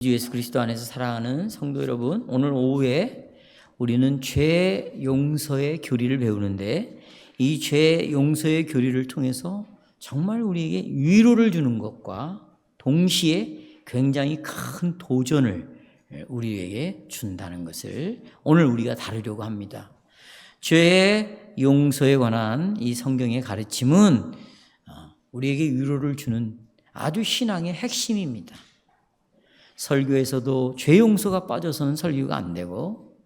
예수 그리스도 안에서 사랑하는 성도 여러분, 오늘 오후에 우리는 죄 용서의 교리를 배우는데, 이 죄 용서의 교리를 통해서 정말 우리에게 위로를 주는 것과 동시에 굉장히 큰 도전을 우리에게 준다는 것을 오늘 우리가 다루려고 합니다. 죄 용서에 관한 이 성경의 가르침은 우리에게 위로를 주는 아주 신앙의 핵심입니다. 설교에서도 죄 용서가 빠져서는 설교가 안 되고,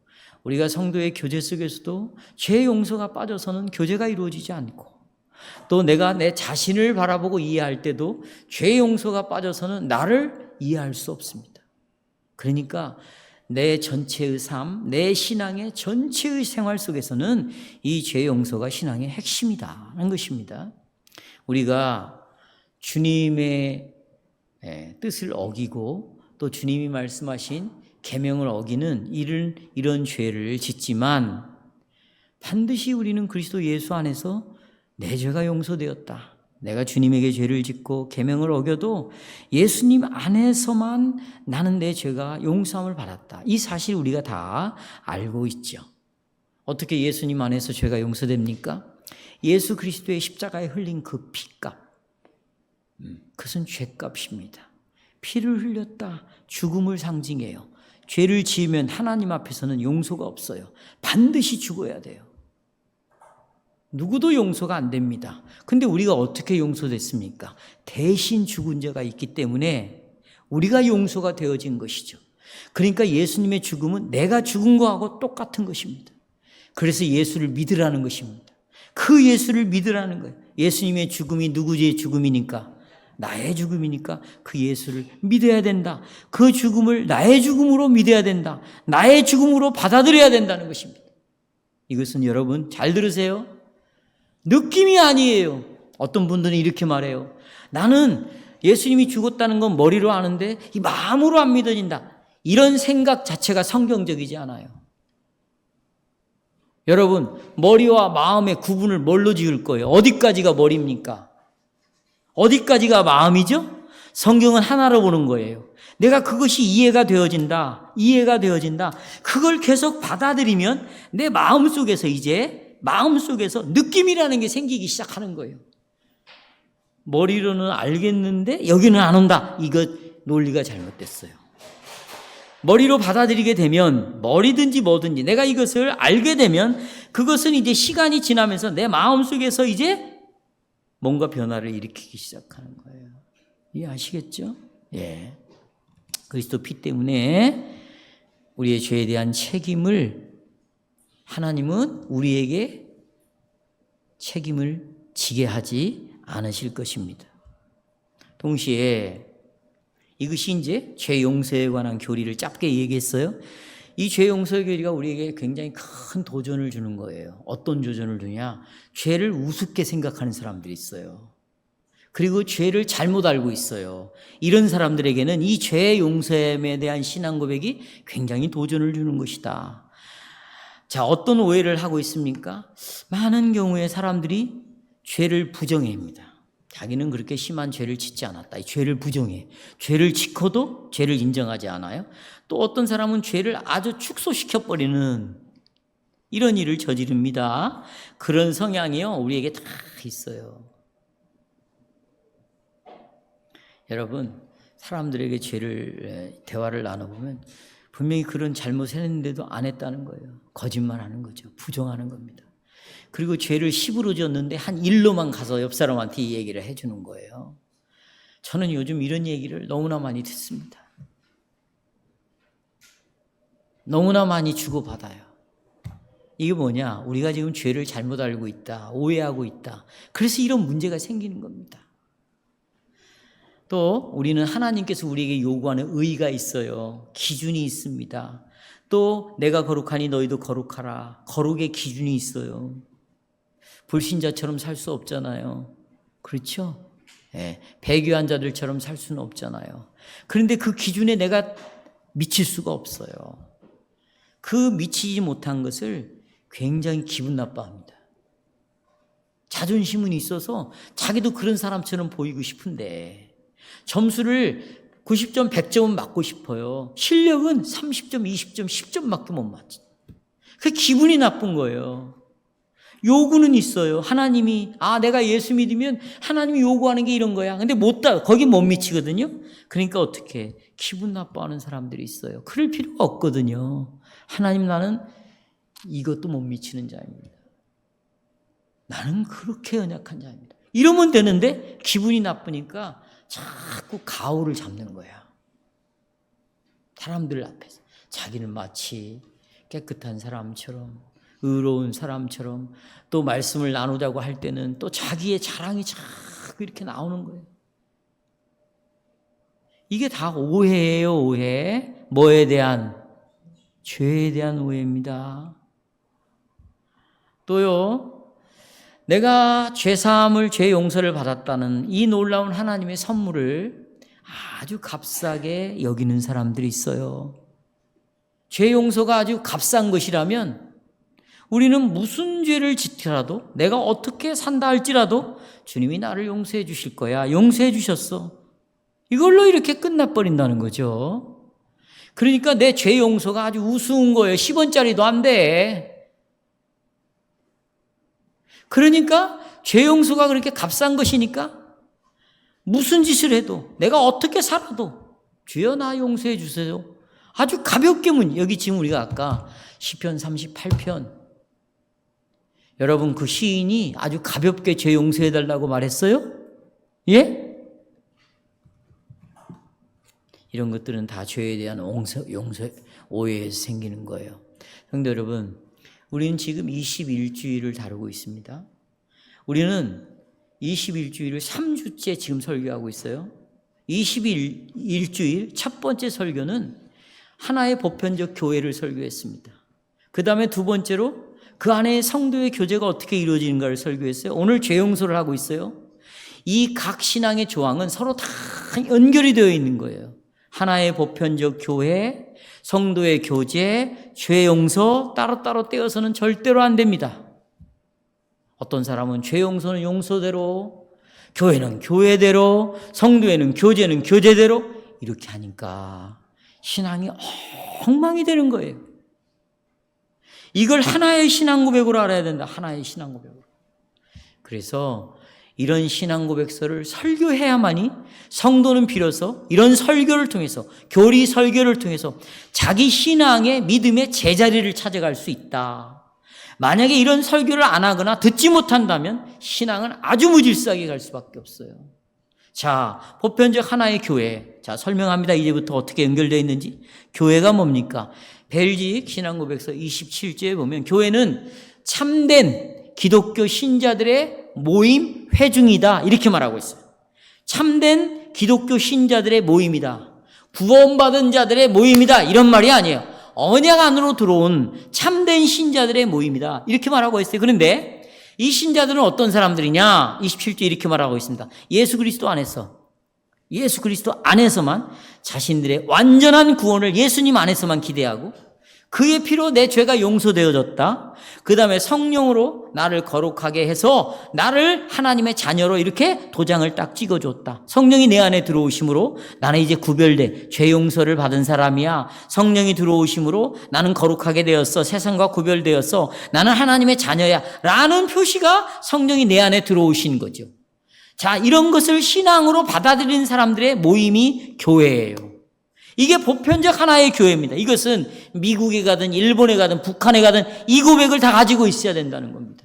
우리가 성도의 교제 속에서도 죄 용서가 빠져서는 교제가 이루어지지 않고, 또 내가 내 자신을 바라보고 이해할 때도 죄 용서가 빠져서는 나를 이해할 수 없습니다. 그러니까 내 전체의 삶, 내 신앙의 전체의 생활 속에서는 이 죄 용서가 신앙의 핵심이다는 것입니다. 우리가 주님의 뜻을 어기고 또 주님이 말씀하신 계명을 어기는 이런 죄를 짓지만, 반드시 우리는 그리스도 예수 안에서 내 죄가 용서되었다. 내가 주님에게 죄를 짓고 계명을 어겨도 예수님 안에서만 나는 내 죄가 용서함을 받았다. 이 사실 우리가 다 알고 있죠. 어떻게 예수님 안에서 죄가 용서됩니까? 예수 그리스도의 십자가에 흘린 그 피값, 그것은 죄값입니다. 피를 흘렸다. 죽음을 상징해요. 죄를 지으면 하나님 앞에서는 용서가 없어요. 반드시 죽어야 돼요. 누구도 용서가 안 됩니다. 근데 우리가 어떻게 용서됐습니까? 대신 죽은 자가 있기 때문에 우리가 용서가 되어진 것이죠. 그러니까 예수님의 죽음은 내가 죽은 거하고 똑같은 것입니다. 그래서 예수를 믿으라는 것입니다. 그 예수를 믿으라는 거예요. 예수님의 죽음이 누구의 죽음이니까? 나의 죽음이니까 그 예수를 믿어야 된다. 그 죽음을 나의 죽음으로 믿어야 된다. 나의 죽음으로 받아들여야 된다는 것입니다. 이것은 여러분 잘 들으세요. 느낌이 아니에요. 어떤 분들은 이렇게 말해요. 나는 예수님이 죽었다는 건 머리로 아는데 이 마음으로 안 믿어진다. 이런 생각 자체가 성경적이지 않아요. 여러분, 머리와 마음의 구분을 뭘로 지을 거예요? 어디까지가 머리입니까? 어디까지가 마음이죠? 성경은 하나로 보는 거예요. 내가 그것이 이해가 되어진다. 그걸 계속 받아들이면 내 마음속에서 느낌이라는 게 생기기 시작하는 거예요. 머리로는 알겠는데 여기는 안 온다. 이거 논리가 잘못됐어요. 머리로 받아들이게 되면 머리든지 뭐든지 내가 이것을 알게 되면 그것은 이제 시간이 지나면서 내 마음속에서 이제 뭔가 변화를 일으키기 시작하는 거예요. 이해하시겠죠? 예. 그리스도 피 때문에 우리의 죄에 대한 책임을 하나님은 우리에게 책임을 지게 하지 않으실 것입니다. 동시에 이것이 이제 죄 용서에 관한 교리를 짧게 얘기했어요. 이 죄 용서의 교리가 우리에게 굉장히 큰 도전을 주는 거예요. 어떤 도전을 주냐? 죄를 우습게 생각하는 사람들이 있어요. 그리고 죄를 잘못 알고 있어요. 이런 사람들에게는 이 죄 용서에 대한 신앙 고백이 굉장히 도전을 주는 것이다. 자, 어떤 오해를 하고 있습니까? 많은 경우에 사람들이 죄를 부정해합니다. 자기는 그렇게 심한 죄를 짓지 않았다. 이 죄를 부정해. 죄를 지켜도 죄를 인정하지 않아요. 또 어떤 사람은 죄를 아주 축소시켜버리는 이런 일을 저지릅니다. 그런 성향이요, 우리에게 다 있어요. 여러분, 사람들에게 대화를 나눠보면 분명히 그런 잘못을 했는데도 안 했다는 거예요. 거짓말하는 거죠. 부정하는 겁니다. 그리고 죄를 10으로 졌는데 한 1로만 가서 옆 사람한테 이 얘기를 해주는 거예요. 저는 요즘 이런 얘기를 너무나 많이 듣습니다. 너무나 많이 주고받아요. 이게 뭐냐? 우리가 지금 죄를 잘못 알고 있다. 오해하고 있다. 그래서 이런 문제가 생기는 겁니다. 또 우리는 하나님께서 우리에게 요구하는 의의가 있어요. 기준이 있습니다. 또 내가 거룩하니 너희도 거룩하라. 거룩의 기준이 있어요. 불신자처럼 살 수 없잖아요. 그렇죠? 네, 배교한 자들처럼 살 수는 없잖아요. 그런데 그 기준에 내가 미칠 수가 없어요. 그 미치지 못한 것을 굉장히 기분 나빠합니다. 자존심은 있어서 자기도 그런 사람처럼 보이고 싶은데 점수를 90점, 100점은 맞고 싶어요. 실력은 30점, 20점, 10점밖에 못 맞지. 그 기분이 나쁜 거예요. 요구는 있어요. 하나님이, 내가 예수 믿으면 하나님이 요구하는 게 이런 거야. 근데 거기 못 미치거든요. 그러니까 어떻게 기분 나빠하는 사람들이 있어요. 그럴 필요가 없거든요. 하나님, 나는 이것도 못 미치는 자입니다. 나는 그렇게 연약한 자입니다. 이러면 되는데 기분이 나쁘니까 자꾸 가오를 잡는 거야. 사람들 앞에서 자기는 마치 깨끗한 사람처럼, 의로운 사람처럼, 또 말씀을 나누자고 할 때는 또 자기의 자랑이 자꾸 이렇게 나오는 거예요. 이게 다 오해예요, 오해. 뭐에 대한? 죄에 대한 오해입니다. 또요, 내가 죄사함을, 죄 용서를 받았다는 이 놀라운 하나님의 선물을 아주 값싸게 여기는 사람들이 있어요. 죄 용서가 아주 값싼 것이라면 우리는 무슨 죄를 짓더라도, 내가 어떻게 산다 할지라도 주님이 나를 용서해 주실 거야. 용서해 주셨어. 이걸로 이렇게 끝나버린다는 거죠. 그러니까 내 죄 용서가 아주 우스운 거예요. 10원짜리도 안 돼. 그러니까 죄 용서가 그렇게 값싼 것이니까 무슨 짓을 해도, 내가 어떻게 살아도 주여 나 용서해 주세요. 아주 가볍게 여기 지금 우리가 아까 시편 38편, 여러분 그 시인이 아주 가볍게 죄 용서해 달라고 말했어요? 예? 이런 것들은 다 죄에 대한 오해에서 생기는 거예요. 성도 여러분, 우리는 지금 21주일을 다루고 있습니다. 우리는 21주일을 3주째 지금 설교하고 있어요. 21주일 첫 번째 설교는 하나의 보편적 교회를 설교했습니다. 그 다음에 두 번째로 그 안에 성도의 교제가 어떻게 이루어지는가를 설교했어요. 오늘 죄 용서를 하고 있어요. 이 각 신앙의 조항은 서로 다 연결이 되어 있는 거예요. 하나의 보편적 교회, 성도의 교제, 죄 용서 따로따로 떼어서는 절대로 안 됩니다. 어떤 사람은 죄 용서는 용서대로, 교회는 교회대로, 성도에는 교제는 교제대로 이렇게 하니까 신앙이 엉망이 되는 거예요. 이걸 하나의 신앙 고백으로 알아야 된다. 하나의 신앙 고백으로. 그래서 이런 신앙 고백서를 설교해야만이 성도는 비로소 이런 설교를 통해서, 교리 설교를 통해서 자기 신앙의 믿음의 제자리를 찾아갈 수 있다. 만약에 이런 설교를 안 하거나 듣지 못한다면 신앙은 아주 무질서하게 갈 수밖에 없어요. 자, 보편적 하나의 교회. 자, 설명합니다. 이제부터 어떻게 연결되어 있는지. 교회가 뭡니까? 벨직 신앙고백서 27조에 보면 교회는 참된 기독교 신자들의 모임, 회중이다. 이렇게 말하고 있어요. 참된 기독교 신자들의 모임이다. 구원받은 자들의 모임이다. 이런 말이 아니에요. 언약 안으로 들어온 참된 신자들의 모임이다. 이렇게 말하고 있어요. 그런데 이 신자들은 어떤 사람들이냐? 27조 이렇게 말하고 있습니다. 예수 그리스도 안에서만 자신들의 완전한 구원을 예수님 안에서만 기대하고 그의 피로 내 죄가 용서되어졌다. 그 다음에 성령으로 나를 거룩하게 해서 나를 하나님의 자녀로 이렇게 도장을 딱 찍어줬다. 성령이 내 안에 들어오심으로 나는 이제 구별돼 죄 용서를 받은 사람이야. 성령이 들어오심으로 나는 거룩하게 되었어. 세상과 구별되었어. 나는 하나님의 자녀야. 라는 표시가 성령이 내 안에 들어오신 거죠. 자, 이런 것을 신앙으로 받아들이는 사람들의 모임이 교회예요. 이게 보편적 하나의 교회입니다. 이것은 미국에 가든 일본에 가든 북한에 가든 이 고백을 다 가지고 있어야 된다는 겁니다.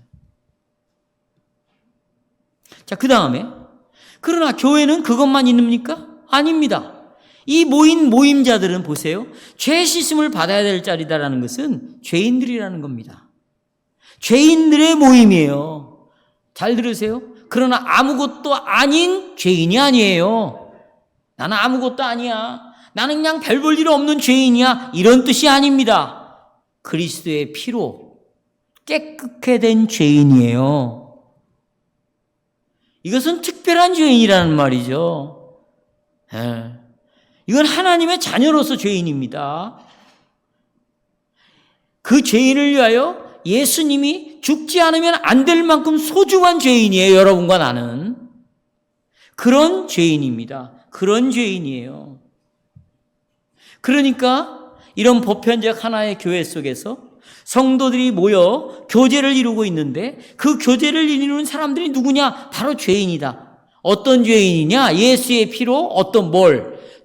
자, 그 다음에 그러나 교회는 그것만 있습니까? 아닙니다. 이 모임자들은 보세요. 죄 씻음을 받아야 될 자리다라는 것은 죄인들이라는 겁니다. 죄인들의 모임이에요. 잘 들으세요. 그러나 아무것도 아닌 죄인이 아니에요. 나는 아무것도 아니야. 나는 그냥 별 볼 일 없는 죄인이야. 이런 뜻이 아닙니다. 그리스도의 피로 깨끗게 된 죄인이에요. 이것은 특별한 죄인이라는 말이죠. 이건 하나님의 자녀로서 죄인입니다. 그 죄인을 위하여 예수님이 죽지 않으면 안 될 만큼 소중한 죄인이에요. 여러분과 나는. 그런 죄인입니다. 그런 죄인이에요. 그러니까 이런 보편적 하나의 교회 속에서 성도들이 모여 교제를 이루고 있는데 그 교제를 이루는 사람들이 누구냐? 바로 죄인이다. 어떤 죄인이냐? 예수의 피로 어떤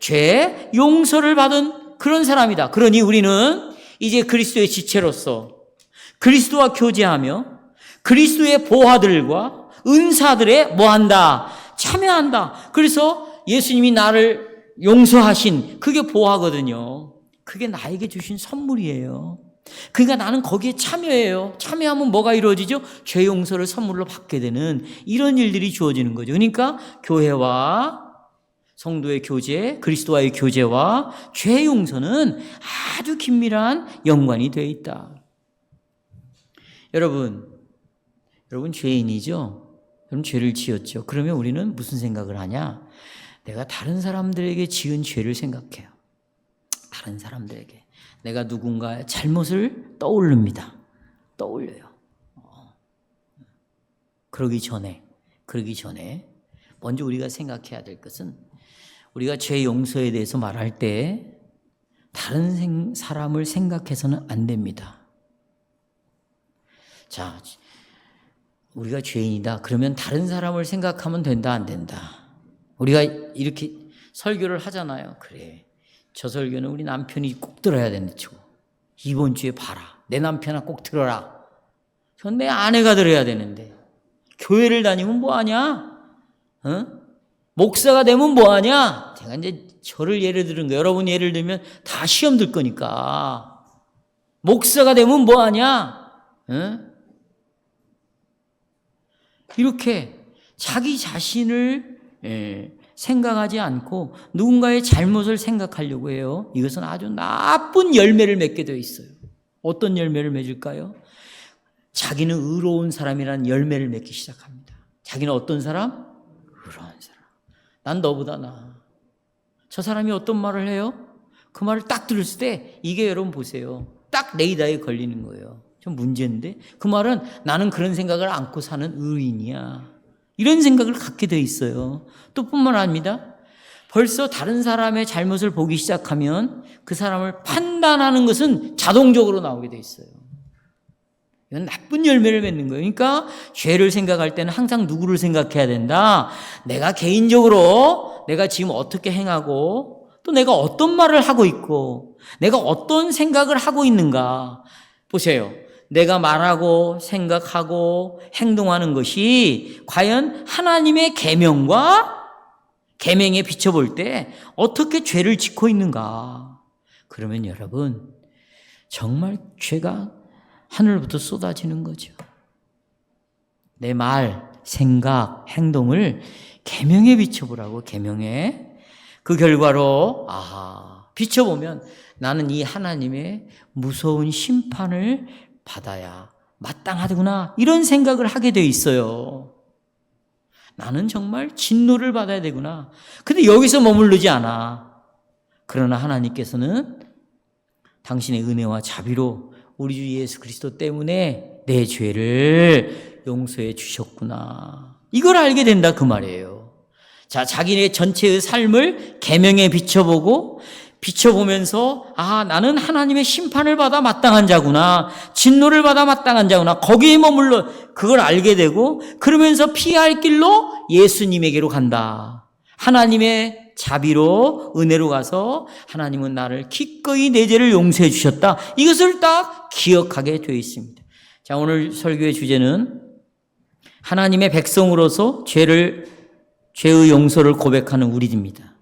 죄 용서를 받은 그런 사람이다. 그러니 우리는 이제 그리스도의 지체로서 그리스도와 교제하며 그리스도의 보화들과 은사들에 뭐한다? 참여한다. 그래서 예수님이 나를 용서하신 그게 보화거든요. 그게 나에게 주신 선물이에요. 그러니까 나는 거기에 참여해요. 참여하면 뭐가 이루어지죠? 죄 용서를 선물로 받게 되는 이런 일들이 주어지는 거죠. 그러니까 교회와 성도의 교제, 그리스도와의 교제와 죄 용서는 아주 긴밀한 연관이 되어 있다. 여러분 죄인이죠? 여러분 죄를 지었죠? 그러면 우리는 무슨 생각을 하냐? 내가 다른 사람들에게 지은 죄를 생각해요. 다른 사람들에게. 내가 누군가의 잘못을 떠올립니다. 떠올려요. 그러기 전에 먼저 우리가 생각해야 될 것은 우리가 죄 용서에 대해서 말할 때 다른 사람을 생각해서는 안 됩니다. 자, 우리가 죄인이다. 그러면 다른 사람을 생각하면 된다, 안 된다? 우리가 이렇게 설교를 하잖아요. 그래, 저 설교는 우리 남편이 꼭 들어야 된다 치고 이번 주에 봐라. 내 남편아 꼭 들어라. 전 내 아내가 들어야 되는데 교회를 다니면 뭐하냐? 목사가 되면 뭐하냐? 제가 이제 저를 예를 들은 거예요. 여러분 예를 들면 다 시험 들 거니까. 목사가 되면 뭐하냐? 이렇게 자기 자신을 생각하지 않고 누군가의 잘못을 생각하려고 해요. 이것은 아주 나쁜 열매를 맺게 되어 있어요. 어떤 열매를 맺을까요? 자기는 의로운 사람이라는 열매를 맺기 시작합니다. 자기는 어떤 사람? 의로운 사람. 난 너보다 나아. 저 사람이 어떤 말을 해요? 그 말을 딱 들었을 때 이게 여러분 보세요. 딱 레이더에 걸리는 거예요. 좀 문제인데 그 말은 나는 그런 생각을 안고 사는 의인이야. 이런 생각을 갖게 돼 있어요. 또 뿐만 아닙니다. 벌써 다른 사람의 잘못을 보기 시작하면 그 사람을 판단하는 것은 자동적으로 나오게 돼 있어요. 이건 나쁜 열매를 맺는 거예요. 그러니까 죄를 생각할 때는 항상 누구를 생각해야 된다? 내가 개인적으로 내가 지금 어떻게 행하고 또 내가 어떤 말을 하고 있고 내가 어떤 생각을 하고 있는가. 보세요. 내가 말하고 생각하고 행동하는 것이 과연 하나님의 계명에 비춰볼 때 어떻게 죄를 짓고 있는가. 그러면 여러분 정말 죄가 하늘부터 쏟아지는 거죠. 내 말, 생각, 행동을 계명에 비춰보라고. 계명에. 그 결과로 비춰보면 나는 이 하나님의 무서운 심판을 받아야 마땅하구나 이런 생각을 하게 돼 있어요. 나는 정말 진노를 받아야 되구나. 근데 여기서 머무르지 않아. 그러나 하나님께서는 당신의 은혜와 자비로 우리 주 예수 그리스도 때문에 내 죄를 용서해 주셨구나. 이걸 알게 된다 그 말이에요. 자, 자기네 전체의 삶을 계명에 비춰보면서 나는 하나님의 심판을 받아 마땅한 자구나. 진노를 받아 마땅한 자구나. 거기에 머물러 그걸 알게 되고 그러면서 피할 길로 예수님에게로 간다. 하나님의 자비로 은혜로 가서 하나님은 나를 기꺼이 내 죄를 용서해 주셨다. 이것을 딱 기억하게 되어 있습니다. 자, 오늘 설교의 주제는 하나님의 백성으로서 죄의 용서를 고백하는 우리입니다.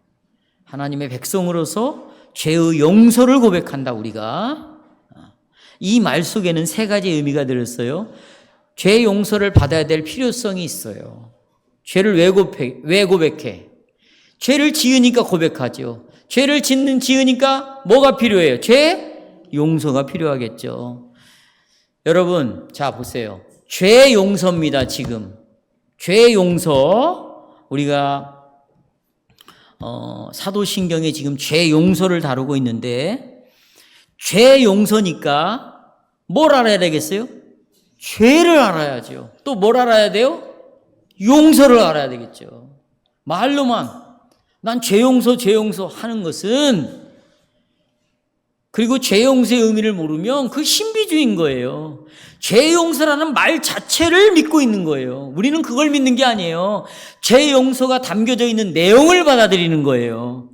하나님의 백성으로서 죄의 용서를 고백한다 우리가. 이 말 속에는 세 가지 의미가 들었어요. 죄 용서를 받아야 될 필요성이 있어요. 죄를 왜 고백해? 죄를 지으니까 고백하죠. 죄를 지으니까 뭐가 필요해요? 죄 용서가 필요하겠죠. 여러분, 자 보세요. 죄 용서입니다. 지금 죄 용서 우리가 사도신경에 지금 죄 용서를 다루고 있는데 죄 용서니까 뭘 알아야 되겠어요? 죄를 알아야죠. 또 뭘 알아야 돼요? 용서를 알아야 되겠죠. 말로만 난 죄 용서 하는 것은 그리고 죄 용서의 의미를 모르면 그 신비주의인 거예요. 죄 용서라는 말 자체를 믿고 있는 거예요. 우리는 그걸 믿는 게 아니에요. 죄 용서가 담겨져 있는 내용을 받아들이는 거예요.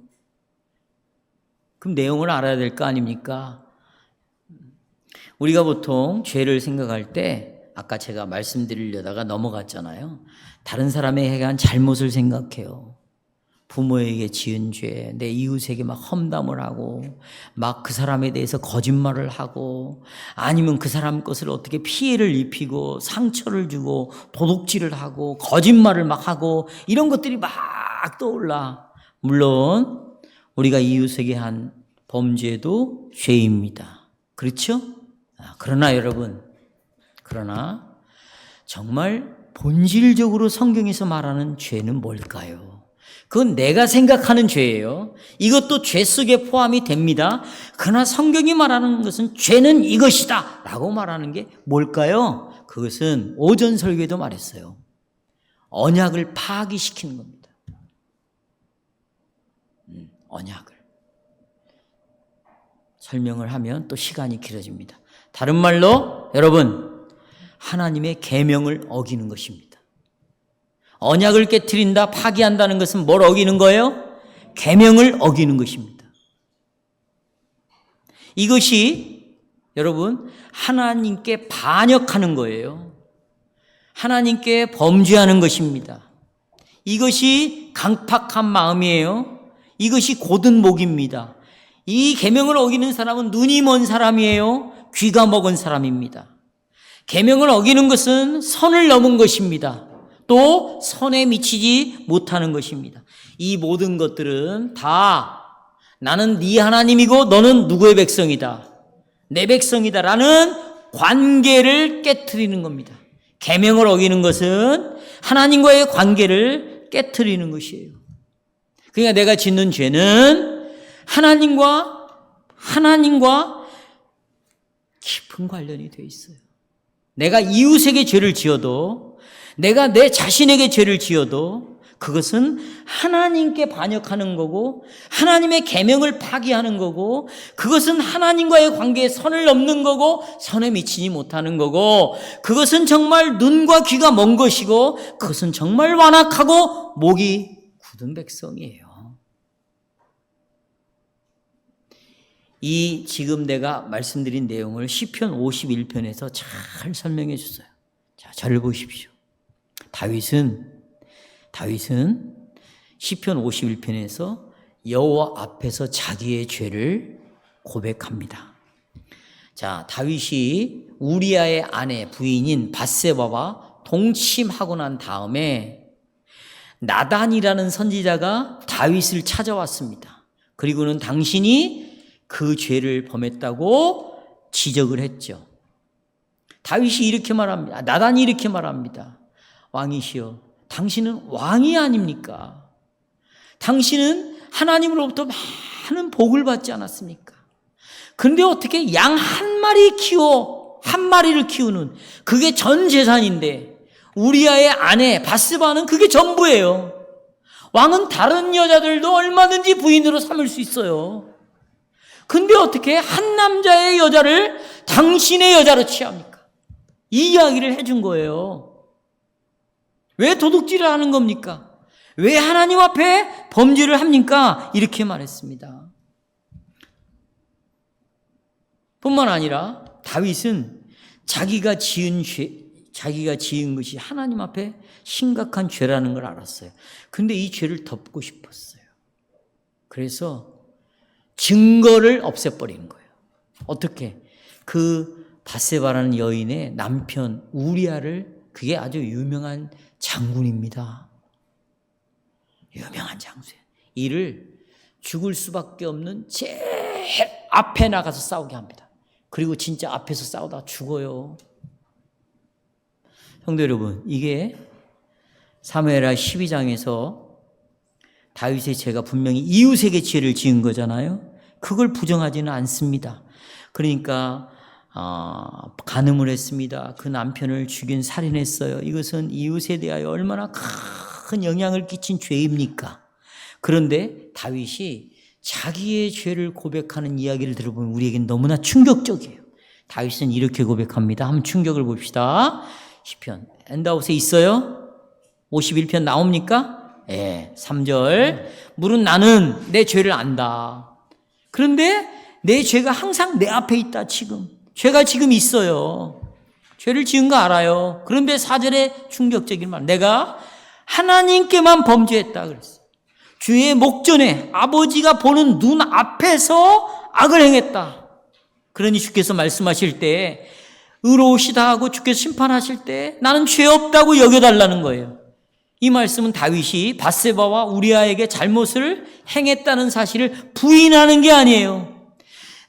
그럼 내용을 알아야 될 거 아닙니까? 우리가 보통 죄를 생각할 때 아까 제가 말씀드리려다가 넘어갔잖아요. 다른 사람에 대한 잘못을 생각해요. 부모에게 지은 죄, 내 이웃에게 막 험담을 하고 막 그 사람에 대해서 거짓말을 하고 아니면 그 사람 것을 어떻게 피해를 입히고 상처를 주고 도둑질을 하고 거짓말을 막 하고 이런 것들이 막 떠올라. 물론 우리가 이웃에게 한 범죄도 죄입니다. 그렇죠? 그러나 여러분, 정말 본질적으로 성경에서 말하는 죄는 뭘까요? 그건 내가 생각하는 죄예요. 이것도 죄 속에 포함이 됩니다. 그러나 성경이 말하는 것은 죄는 이것이다 라고 말하는 게 뭘까요? 그것은 오전 설교에도 말했어요. 언약을 파기시키는 겁니다. 언약을. 설명을 하면 또 시간이 길어집니다. 다른 말로 여러분, 하나님의 계명을 어기는 것입니다. 언약을 깨트린다, 파기한다는 것은 뭘 어기는 거예요? 계명을 어기는 것입니다. 이것이 여러분 하나님께 반역하는 거예요. 하나님께 범죄하는 것입니다. 이것이 강팍한 마음이에요. 이것이 곧은 목입니다. 이 계명을 어기는 사람은 눈이 먼 사람이에요. 귀가 먹은 사람입니다. 계명을 어기는 것은 선을 넘은 것입니다. 또 선에 미치지 못하는 것입니다. 이 모든 것들은 다 나는 네 하나님이고 너는 누구의 백성이다. 내 백성이다라는 관계를 깨트리는 겁니다. 계명을 어기는 것은 하나님과의 관계를 깨트리는 것이에요. 그러니까 내가 짓는 죄는 하나님과 깊은 관련이 되어 있어요. 내가 이웃에게 죄를 지어도, 내가 내 자신에게 죄를 지어도 그것은 하나님께 반역하는 거고 하나님의 계명을 파기하는 거고 그것은 하나님과의 관계에 선을 넘는 거고 선에 미치지 못하는 거고 그것은 정말 눈과 귀가 먼 것이고 그것은 정말 완악하고 목이 굳은 백성이에요. 이 지금 내가 말씀드린 내용을 시편 51편에서 잘 설명해 줬어요. 자, 저를 보십시오. 다윗은 시편 51편에서 여호와 앞에서 자기의 죄를 고백합니다. 자, 다윗이 우리아의 아내 부인인 밧세바와 동침하고 난 다음에 나단이라는 선지자가 다윗을 찾아왔습니다. 그리고는 당신이 그 죄를 범했다고 지적을 했죠. 다윗이 이렇게 말합니다. 나단이 이렇게 말합니다. 왕이시여, 당신은 왕이 아닙니까? 당신은 하나님으로부터 많은 복을 받지 않았습니까? 그런데 어떻게 양 한 마리를 키우는 그게 전 재산인데 우리아의 아내 밧세바는 그게 전부예요. 왕은 다른 여자들도 얼마든지 부인으로 삼을 수 있어요. 근데 어떻게 한 남자의 여자를 당신의 여자로 취합니까? 이 이야기를 해준 거예요. 왜 도둑질을 하는 겁니까? 왜 하나님 앞에 범죄를 합니까? 이렇게 말했습니다. 뿐만 아니라 다윗은 자기가 지은 것이 하나님 앞에 심각한 죄라는 걸 알았어요. 근데 이 죄를 덮고 싶었어요. 그래서 증거를 없애버리는 거예요. 어떻게? 그 밧세바라는 여인의 남편 우리아를, 그게 아주 유명한 장군입니다. 유명한 장수예요. 이를 죽을 수밖에 없는 제일 앞에 나가서 싸우게 합니다. 그리고 진짜 앞에서 싸우다가 죽어요. 성도 여러분, 이게 사무엘하 12장에서 다윗의 죄가 분명히 이웃에게 죄를 지은 거잖아요. 그걸 부정하지는 않습니다. 그러니까 간음을 했습니다. 그 남편을 죽인 살인했어요. 이것은 이웃에 대하여 얼마나 큰 영향을 끼친 죄입니까? 그런데 다윗이 자기의 죄를 고백하는 이야기를 들어보면 우리에겐 너무나 충격적이에요. 다윗은 이렇게 고백합니다. 한번 충격을 봅시다. 시편 엔다웃에 있어요? 51편 나옵니까? 예, 3절. 물은 나는 내 죄를 안다. 그런데 내 죄가 항상 내 앞에 있다. 지금 죄가 지금 있어요. 죄를 지은 거 알아요. 그런데 4절에 충격적인 말, 내가 하나님께만 범죄했다 그랬어요. 주의 목전에 아버지가 보는 눈 앞에서 악을 행했다. 그러니 주께서 말씀하실 때 의로우시다 하고 주께서 심판하실 때 나는 죄 없다고 여겨달라는 거예요. 이 말씀은 다윗이 밧세바와 우리아에게 잘못을 행했다는 사실을 부인하는 게 아니에요.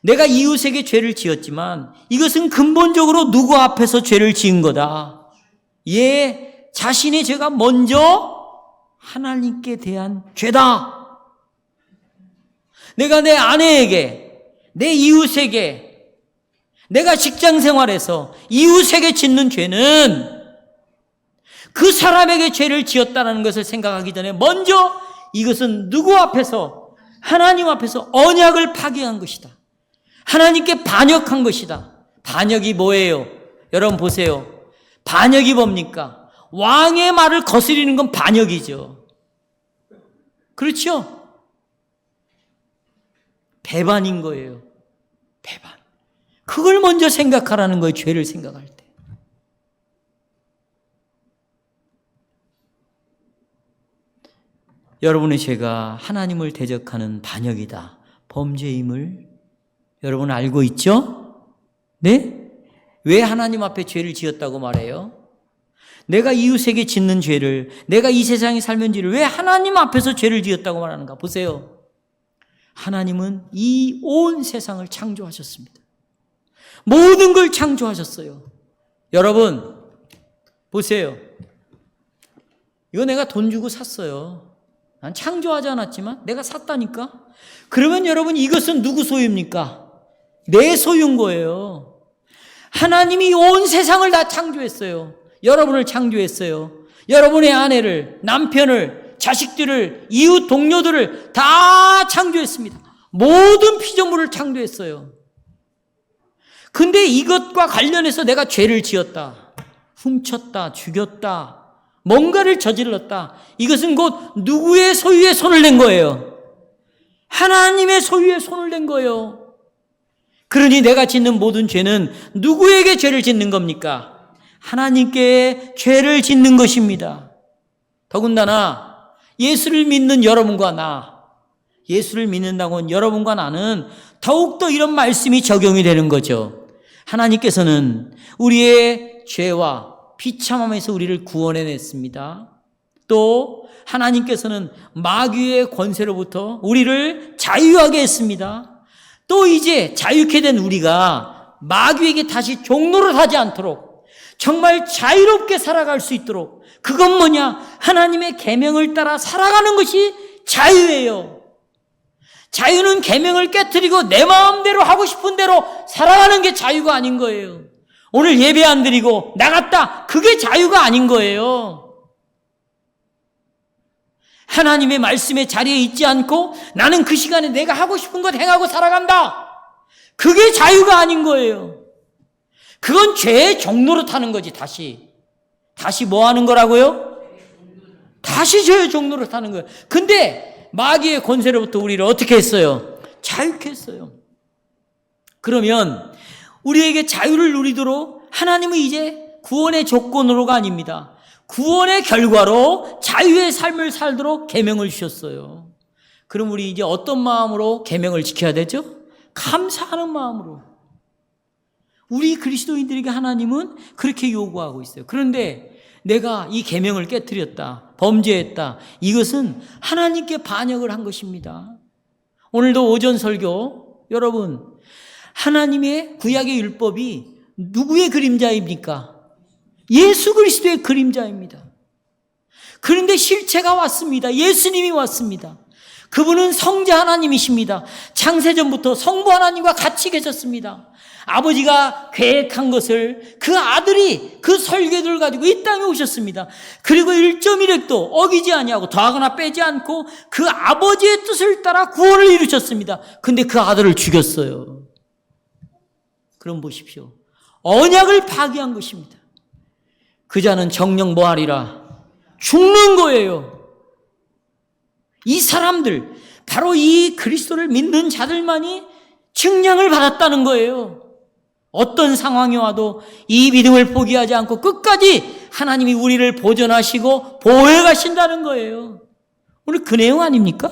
내가 이웃에게 죄를 지었지만 이것은 근본적으로 누구 앞에서 죄를 지은 거다. 얘 자신의 죄가 먼저 하나님께 대한 죄다. 내가 내 아내에게, 내 이웃에게, 내가 직장 생활에서 이웃에게 짓는 죄는 그 사람에게 죄를 지었다는 것을 생각하기 전에 먼저 이것은 누구 앞에서, 하나님 앞에서 언약을 파괴한 것이다. 하나님께 반역한 것이다. 반역이 뭐예요? 여러분 보세요. 반역이 뭡니까? 왕의 말을 거스리는 건 반역이죠. 그렇죠? 배반인 거예요. 배반. 그걸 먼저 생각하라는 거예요. 죄를 생각할 때. 여러분의 죄가 하나님을 대적하는 반역이다. 범죄임을 여러분 알고 있죠? 네? 왜 하나님 앞에 죄를 지었다고 말해요? 내가 이웃에게 짓는 죄를, 내가 이 세상에 살면지를 왜 하나님 앞에서 죄를 지었다고 말하는가? 보세요. 하나님은 이 온 세상을 창조하셨습니다. 모든 걸 창조하셨어요. 여러분 보세요. 이거 내가 돈 주고 샀어요. 난 창조하지 않았지만 내가 샀다니까. 그러면 여러분 이것은 누구 소유입니까? 내 소유인 거예요. 하나님이 온 세상을 다 창조했어요. 여러분을 창조했어요. 여러분의 아내를, 남편을, 자식들을, 이웃 동료들을 다 창조했습니다. 모든 피조물을 창조했어요. 근데 이것과 관련해서 내가 죄를 지었다, 훔쳤다, 죽였다, 뭔가를 저질렀다. 이것은 곧 누구의 소유에 손을 댄 거예요? 하나님의 소유에 손을 댄 거예요. 그러니 내가 짓는 모든 죄는 누구에게 죄를 짓는 겁니까? 하나님께 죄를 짓는 것입니다. 더군다나 예수를 믿는 여러분과 나, 예수를 믿는다고 여러분과 나는 더욱더 이런 말씀이 적용이 되는 거죠. 하나님께서는 우리의 죄와 비참함에서 우리를 구원해냈습니다. 또 하나님께서는 마귀의 권세로부터 우리를 자유하게 했습니다. 또 이제 자유케 된 우리가 마귀에게 다시 종노릇하지 않도록 정말 자유롭게 살아갈 수 있도록, 그건 뭐냐? 하나님의 계명을 따라 살아가는 것이 자유예요. 자유는 계명을 깨트리고 내 마음대로 하고 싶은 대로 살아가는 게 자유가 아닌 거예요. 오늘 예배 안 드리고 나갔다, 그게 자유가 아닌 거예요. 하나님의 말씀의 자리에 있지 않고 나는 그 시간에 내가 하고 싶은 것 행하고 살아간다, 그게 자유가 아닌 거예요. 그건 죄의 종로로 타는 거지. 다시 뭐 하는 거라고요? 다시 죄의 종로로 타는 거예요. 근데 마귀의 권세로부터 우리를 어떻게 했어요? 자유케 했어요. 그러면 우리에게 자유를 누리도록 하나님은 이제 구원의 조건으로가 아닙니다. 구원의 결과로 자유의 삶을 살도록 계명을 주셨어요. 그럼 우리 이제 어떤 마음으로 계명을 지켜야 되죠? 감사하는 마음으로. 우리 그리스도인들에게 하나님은 그렇게 요구하고 있어요. 그런데 내가 이 계명을 깨트렸다, 범죄했다, 이것은 하나님께 반역을 한 것입니다. 오늘도 오전 설교, 여러분, 하나님의 구약의 율법이 누구의 그림자입니까? 예수 그리스도의 그림자입니다. 그런데 실체가 왔습니다. 예수님이 왔습니다. 그분은 성자 하나님이십니다. 창세전부터 성부 하나님과 같이 계셨습니다. 아버지가 계획한 것을 그 아들이 그 설계도를 가지고 이 땅에 오셨습니다. 그리고 1.1획도 어기지 아니하고 더하거나 빼지 않고 그 아버지의 뜻을 따라 구원을 이루셨습니다. 근데 그 아들을 죽였어요. 그럼 보십시오. 언약을 파기한 것입니다. 그 자는 정령 뭐하리라? 죽는 거예요. 이 사람들, 바로 이 그리스도를 믿는 자들만이 측량을 받았다는 거예요. 어떤 상황이 와도 이 믿음을 포기하지 않고 끝까지 하나님이 우리를 보존하시고 보호해 가신다는 거예요. 오늘 그 내용 아닙니까?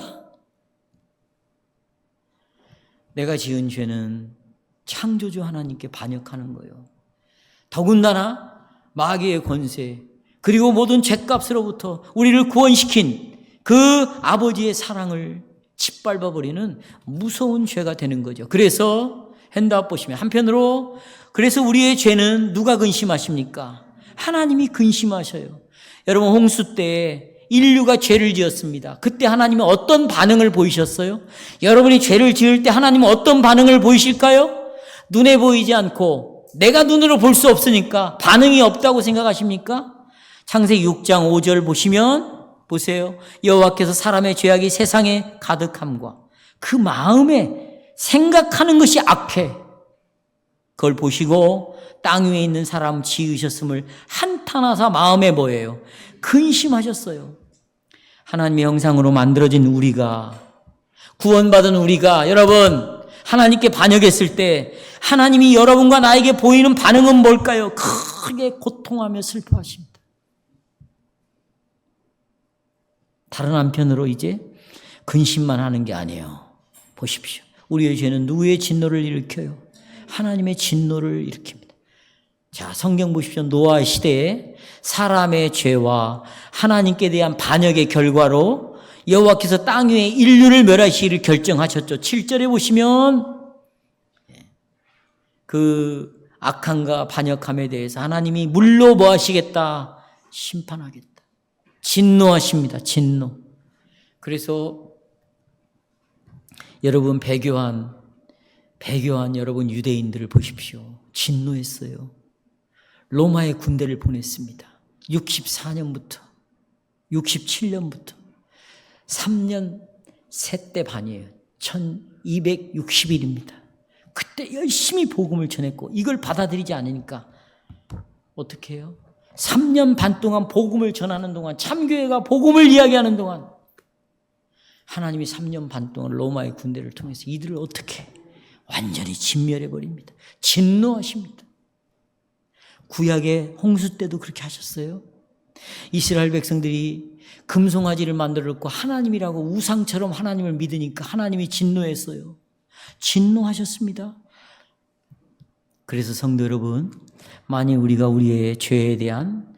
내가 지은 죄는 창조주 하나님께 반역하는 거예요. 더군다나 마귀의 권세, 그리고 모든 죄값으로부터 우리를 구원시킨 그 아버지의 사랑을 짓밟아버리는 무서운 죄가 되는 거죠. 그래서 핸드아웃 보시면 한편으로 그래서 우리의 죄는 누가 근심하십니까? 하나님이 근심하셔요. 여러분, 홍수 때 인류가 죄를 지었습니다. 그때 하나님은 어떤 반응을 보이셨어요? 여러분이 죄를 지을 때 하나님은 어떤 반응을 보이실까요? 눈에 보이지 않고 내가 눈으로 볼 수 없으니까 반응이 없다고 생각하십니까? 창세기 6장 5절 보시면 보세요. 여호와께서 사람의 죄악이 세상에 가득함과 그 마음에 생각하는 것이 악해. 그걸 보시고 땅 위에 있는 사람 지으셨음을 한탄하사 마음에 뭐예요? 근심하셨어요. 하나님의 형상으로 만들어진 우리가, 구원받은 우리가, 여러분, 하나님께 반역했을 때 하나님이 여러분과 나에게 보이는 반응은 뭘까요? 크게 고통하며 슬퍼하십니다. 다른 한편으로 이제 근심만 하는 게 아니에요. 보십시오. 우리의 죄는 누구의 진노를 일으켜요? 하나님의 진노를 일으킵니다. 자, 성경 보십시오. 노아 시대에 사람의 죄와 하나님께 대한 반역의 결과로 여호와께서 땅 위에 인류를 멸하시기를 결정하셨죠. 7절에 보시면 그 악함과 반역함에 대해서 하나님이 물로 뭐 하시겠다? 심판하겠다. 진노하십니다. 진노. 그래서 여러분 배교한 여러분 유대인들을 보십시오. 진노했어요. 로마의 군대를 보냈습니다. 64년부터 67년부터 3년 셋대 반이에요. 1260일입니다. 그때 열심히 복음을 전했고 이걸 받아들이지 않으니까 어떻게 해요? 3년 반 동안 복음을 전하는 동안, 참교회가 복음을 이야기하는 동안 하나님이 3년 반 동안 로마의 군대를 통해서 이들을 어떻게 완전히 진멸해버립니다. 진노하십니다. 구약의 홍수 때도 그렇게 하셨어요. 이스라엘 백성들이 금송아지를 만들었고 하나님이라고 우상처럼 하나님을 믿으니까 하나님이 진노했어요. 진노하셨습니다. 그래서 성도 여러분, 만약 우리가 우리의 죄에 대한,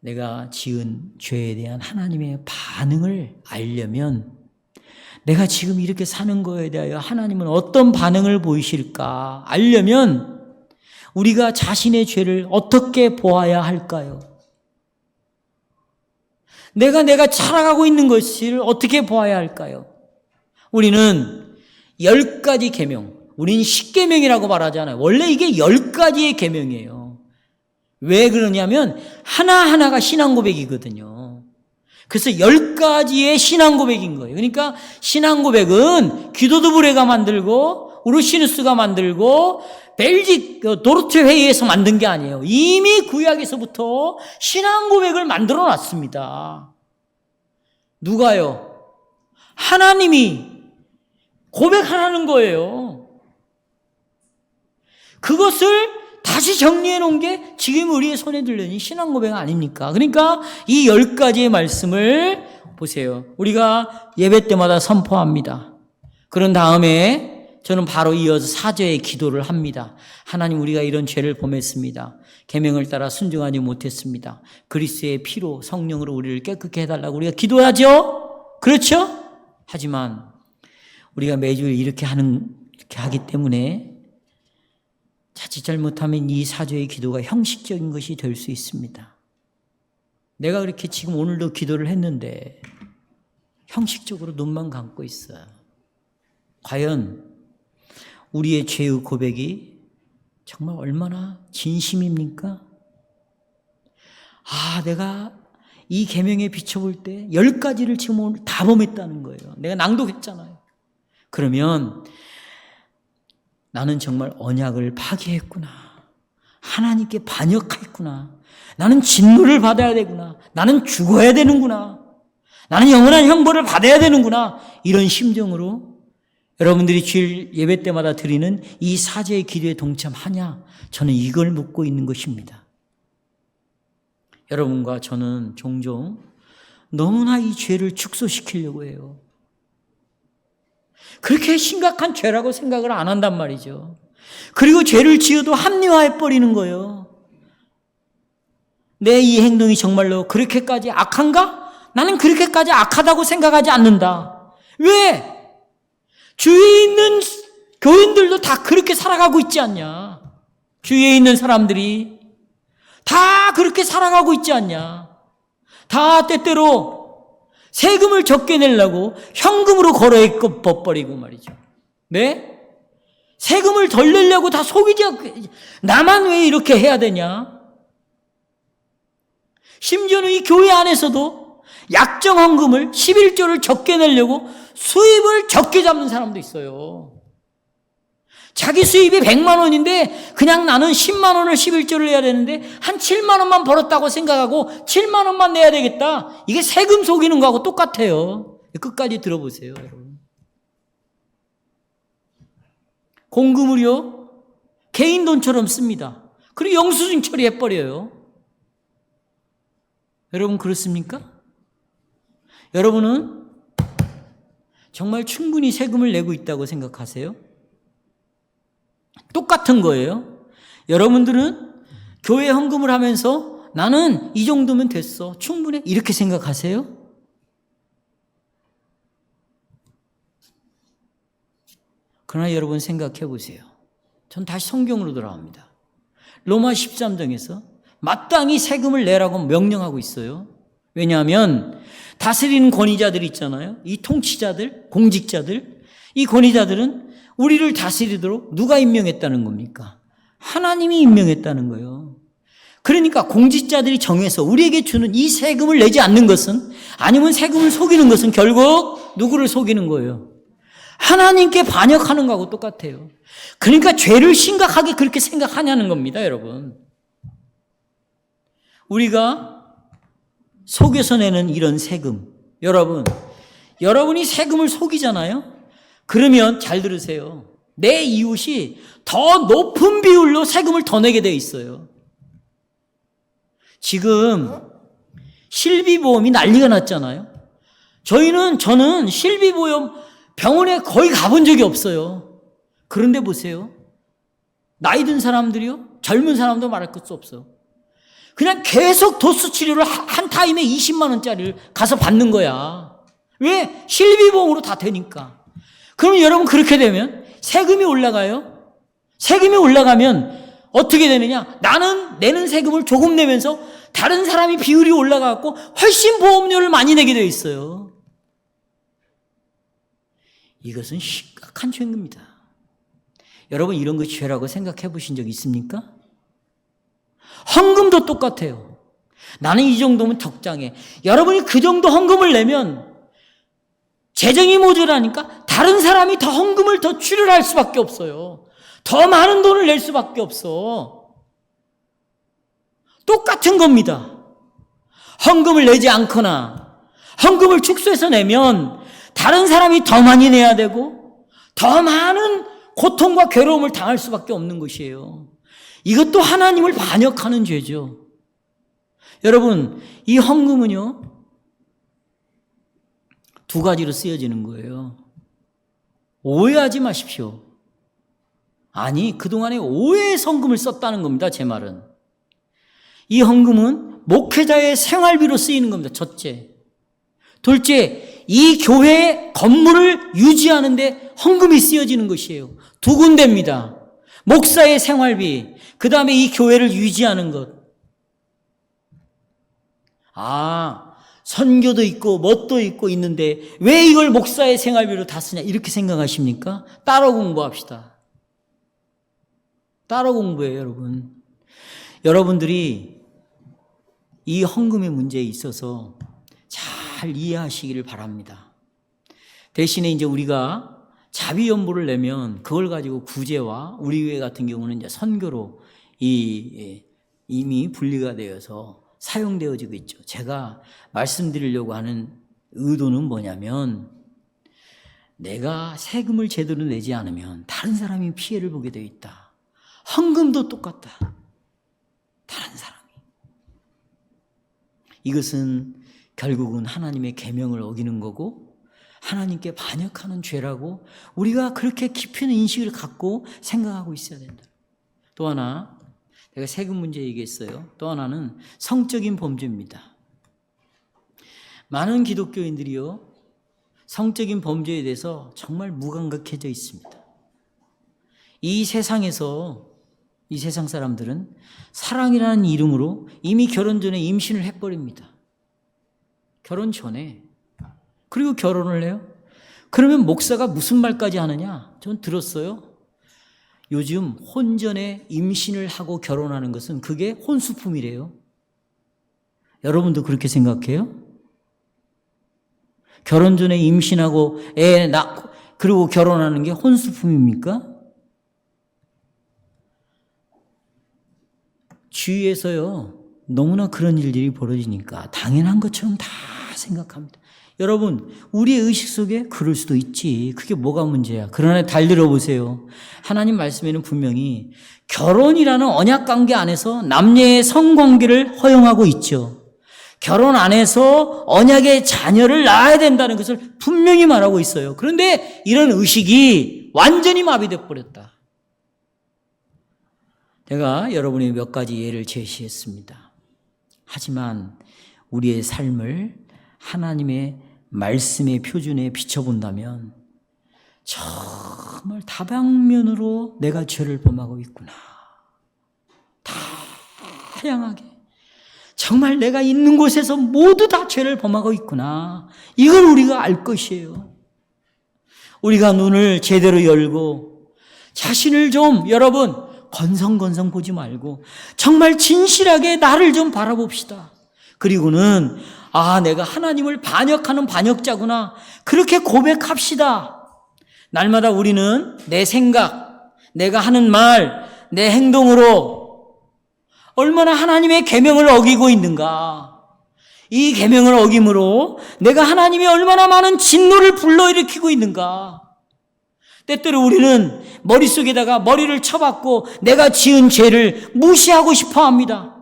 내가 지은 죄에 대한 하나님의 반응을 알려면, 내가 지금 이렇게 사는 거에 대하여 하나님은 어떤 반응을 보이실까 알려면 우리가 자신의 죄를 어떻게 보아야 할까요? 내가 살아가고 있는 것을 어떻게 보아야 할까요? 우리는 10가지 계명, 우리는 10계명이라고 말하잖아요. 원래 이게 10가지의 계명이에요. 왜 그러냐면 하나하나가 신앙 고백이거든요. 그래서 10가지의 신앙 고백인 거예요. 그러니까 신앙 고백은 기도드 브레가 만들고 우르시누스가 만들고 벨직 도르트 회의에서 만든 게 아니에요. 이미 구약에서부터 신앙 고백을 만들어 놨습니다. 누가요? 하나님이 고백하라는 거예요. 그것을 다시 정리해 놓은 게 지금 우리의 손에 들려있는 신앙 고백 아닙니까? 그러니까 이 10가지의 말씀을 보세요. 우리가 예배 때마다 선포합니다. 그런 다음에 저는 바로 이어서 사죄의 기도를 합니다. 하나님, 우리가 이런 죄를 범했습니다. 계명을 따라 순종하지 못했습니다. 그리스도의 피로 성령으로 우리를 깨끗게 해달라고 우리가 기도하죠? 그렇죠? 하지만 우리가 매주 이렇게 하기 때문에 자칫 잘못하면 이 사죄의 기도가 형식적인 것이 될 수 있습니다. 내가 그렇게 지금 오늘도 기도를 했는데 형식적으로 눈만 감고 있어요. 과연 우리의 죄의 고백이 정말 얼마나 진심입니까? 내가 이 계명에 비춰볼 때 10가지를 지금 오늘 다 범했다는 거예요. 내가 낭독했잖아요. 그러면 나는 정말 언약을 파기했구나. 하나님께 반역했구나. 나는 진노를 받아야 되구나. 나는 죽어야 되는구나. 나는 영원한 형벌을 받아야 되는구나. 이런 심정으로 여러분들이 주일 예배 때마다 드리는 이 사제의 기도에 동참하냐? 저는 이걸 묻고 있는 것입니다. 여러분과 저는 종종 너무나 이 죄를 축소시키려고 해요. 그렇게 심각한 죄라고 생각을 안 한단 말이죠. 그리고 죄를 지어도 합리화해버리는 거예요. 내 이 행동이 정말로 그렇게까지 악한가? 나는 그렇게까지 악하다고 생각하지 않는다. 왜? 주위에 있는 교인들도 다 그렇게 살아가고 있지 않냐? 주위에 있는 사람들이 다 그렇게 살아가고 있지 않냐? 다 때때로 세금을 적게 내려고 현금으로 걸어해 버리고 말이죠. 네? 세금을 덜 내려고 다 속이지 않고 나만 왜 이렇게 해야 되냐? 심지어는 이 교회 안에서도 약정 헌금을 11조를 적게 내려고 수입을 적게 잡는 사람도 있어요. 자기 수입이 100만 원인데 그냥 나는 10만 원을 11조를 내야 되는데 한 7만 원만 벌었다고 생각하고 7만 원만 내야 되겠다. 이게 세금 속이는 거하고 똑같아요. 끝까지 들어보세요, 여러분. 공금을요, 개인 돈처럼 씁니다. 그리고 영수증 처리해버려요. 여러분 그렇습니까? 여러분은 정말 충분히 세금을 내고 있다고 생각하세요? 똑같은 거예요. 여러분들은 교회 헌금을 하면서 나는 이 정도면 됐어. 충분해. 이렇게 생각하세요? 그러나 여러분 생각해 보세요. 전 다시 성경으로 돌아갑니다. 로마 13장에서 마땅히 세금을 내라고 명령하고 있어요. 왜냐하면 다스리는 권위자들이 있잖아요. 이 통치자들, 공직자들, 이 권위자들은 우리를 다스리도록 누가 임명했다는 겁니까? 하나님이 임명했다는 거예요. 그러니까 공직자들이 정해서 우리에게 주는 이 세금을 내지 않는 것은, 아니면 세금을 속이는 것은 결국 누구를 속이는 거예요? 하나님께 반역하는 거하고 똑같아요. 그러니까 죄를 심각하게 그렇게 생각하냐는 겁니다, 여러분. 우리가 속여서 내는 이런 세금, 여러분이 세금을 속이잖아요? 그러면 잘 들으세요. 내 이웃이 더 높은 비율로 세금을 더 내게 돼 있어요. 지금 실비보험이 난리가 났잖아요. 저는 실비보험 병원에 거의 가본 적이 없어요. 그런데 보세요. 나이 든 사람들이요, 젊은 사람도 말할 것도 없어. 그냥 계속 도수 치료를 한 타임에 20만 원짜리를 가서 받는 거야. 왜? 실비보험으로 다 되니까. 그럼 여러분 그렇게 되면 세금이 올라가요. 세금이 올라가면 어떻게 되느냐? 나는 내는 세금을 조금 내면서 다른 사람이 비율이 올라가고 훨씬 보험료를 많이 내게 되어 있어요. 이것은 심각한 죄입니다. 여러분 이런 것이 죄라고 생각해 보신 적 있습니까? 헌금도 똑같아요. 나는 이 정도면 적당해. 여러분이 그 정도 헌금을 내면 재정이 모자라니까 다른 사람이 더 헌금을 더 출혈할 수밖에 없어요. 더 많은 돈을 낼 수밖에 없어. 똑같은 겁니다. 헌금을 내지 않거나 헌금을 축소해서 내면 다른 사람이 더 많이 내야 되고 더 많은 고통과 괴로움을 당할 수밖에 없는 것이에요. 이것도 하나님을 반역하는 죄죠. 여러분, 이 헌금은요, 두 가지로 쓰여지는 거예요. 오해하지 마십시오. 아니, 그동안에 오해의 헌금을 썼다는 겁니다, 제 말은. 이 헌금은 목회자의 생활비로 쓰이는 겁니다, 첫째. 둘째, 이 교회의 건물을 유지하는데 헌금이 쓰여지는 것이에요. 두 군데입니다. 목사의 생활비, 그 다음에 이 교회를 유지하는 것. 선교도 있고 뭣도 있고 있는데 왜 이걸 목사의 생활비로 다 쓰냐 이렇게 생각하십니까? 따로 공부합시다. 따로 공부해요, 여러분. 여러분들이 이 헌금의 문제에 있어서 잘 이해하시기를 바랍니다. 대신에 이제 우리가 자비연보를 내면 그걸 가지고 구제와 우리 교회 같은 경우는 이제 선교로 이미 분리가 되어서 사용되어지고 있죠. 제가 말씀드리려고 하는 의도는 뭐냐면 내가 세금을 제대로 내지 않으면 다른 사람이 피해를 보게 되어 있다. 헌금도 똑같다. 다른 사람이. 이것은 결국은 하나님의 계명을 어기는 거고 하나님께 반역하는 죄라고 우리가 그렇게 깊이 있는 인식을 갖고 생각하고 있어야 된다. 또 하나, 내가 세금 문제 얘기했어요. 또 하나는 성적인 범죄입니다. 많은 기독교인들이요, 성적인 범죄에 대해서 정말 무감각해져 있습니다. 이 세상 사람들은 사랑이라는 이름으로 이미 결혼 전에 임신을 해버립니다. 결혼 전에. 그리고 결혼을 해요. 그러면 목사가 무슨 말까지 하느냐? 전 들었어요. 요즘 혼전에 임신을 하고 결혼하는 것은 그게 혼수품이래요. 여러분도 그렇게 생각해요? 결혼 전에 임신하고 애 낳고 그리고 결혼하는 게 혼수품입니까? 주위에서요, 너무나 그런 일들이 벌어지니까 당연한 것처럼 다 생각합니다. 여러분, 우리의 의식 속에 그럴 수도 있지. 그게 뭐가 문제야. 그러나 잘 들어보세요. 하나님 말씀에는 분명히 결혼이라는 언약관계 안에서 남녀의 성관계를 허용하고 있죠. 결혼 안에서 언약의 자녀를 낳아야 된다는 것을 분명히 말하고 있어요. 그런데 이런 의식이 완전히 마비되어 버렸다. 제가 여러분이 몇 가지 예를 제시했습니다. 하지만 우리의 삶을 하나님의 말씀의 표준에 비춰본다면 정말 다방면으로 내가 죄를 범하고 있구나. 다양하게. 정말 내가 있는 곳에서 모두 다 죄를 범하고 있구나. 이걸 우리가 알 것이에요. 우리가 눈을 제대로 열고 자신을 좀 여러분 건성건성 보지 말고 정말 진실하게 나를 좀 바라봅시다. 그리고는 내가 하나님을 반역하는 반역자구나. 그렇게 고백합시다. 날마다 우리는 내 생각, 내가 하는 말, 내 행동으로 얼마나 하나님의 계명을 어기고 있는가. 이 계명을 어김으로 내가 하나님이 얼마나 많은 진노를 불러일으키고 있는가. 때때로 우리는 머릿속에다가 머리를 쳐박고 내가 지은 죄를 무시하고 싶어 합니다.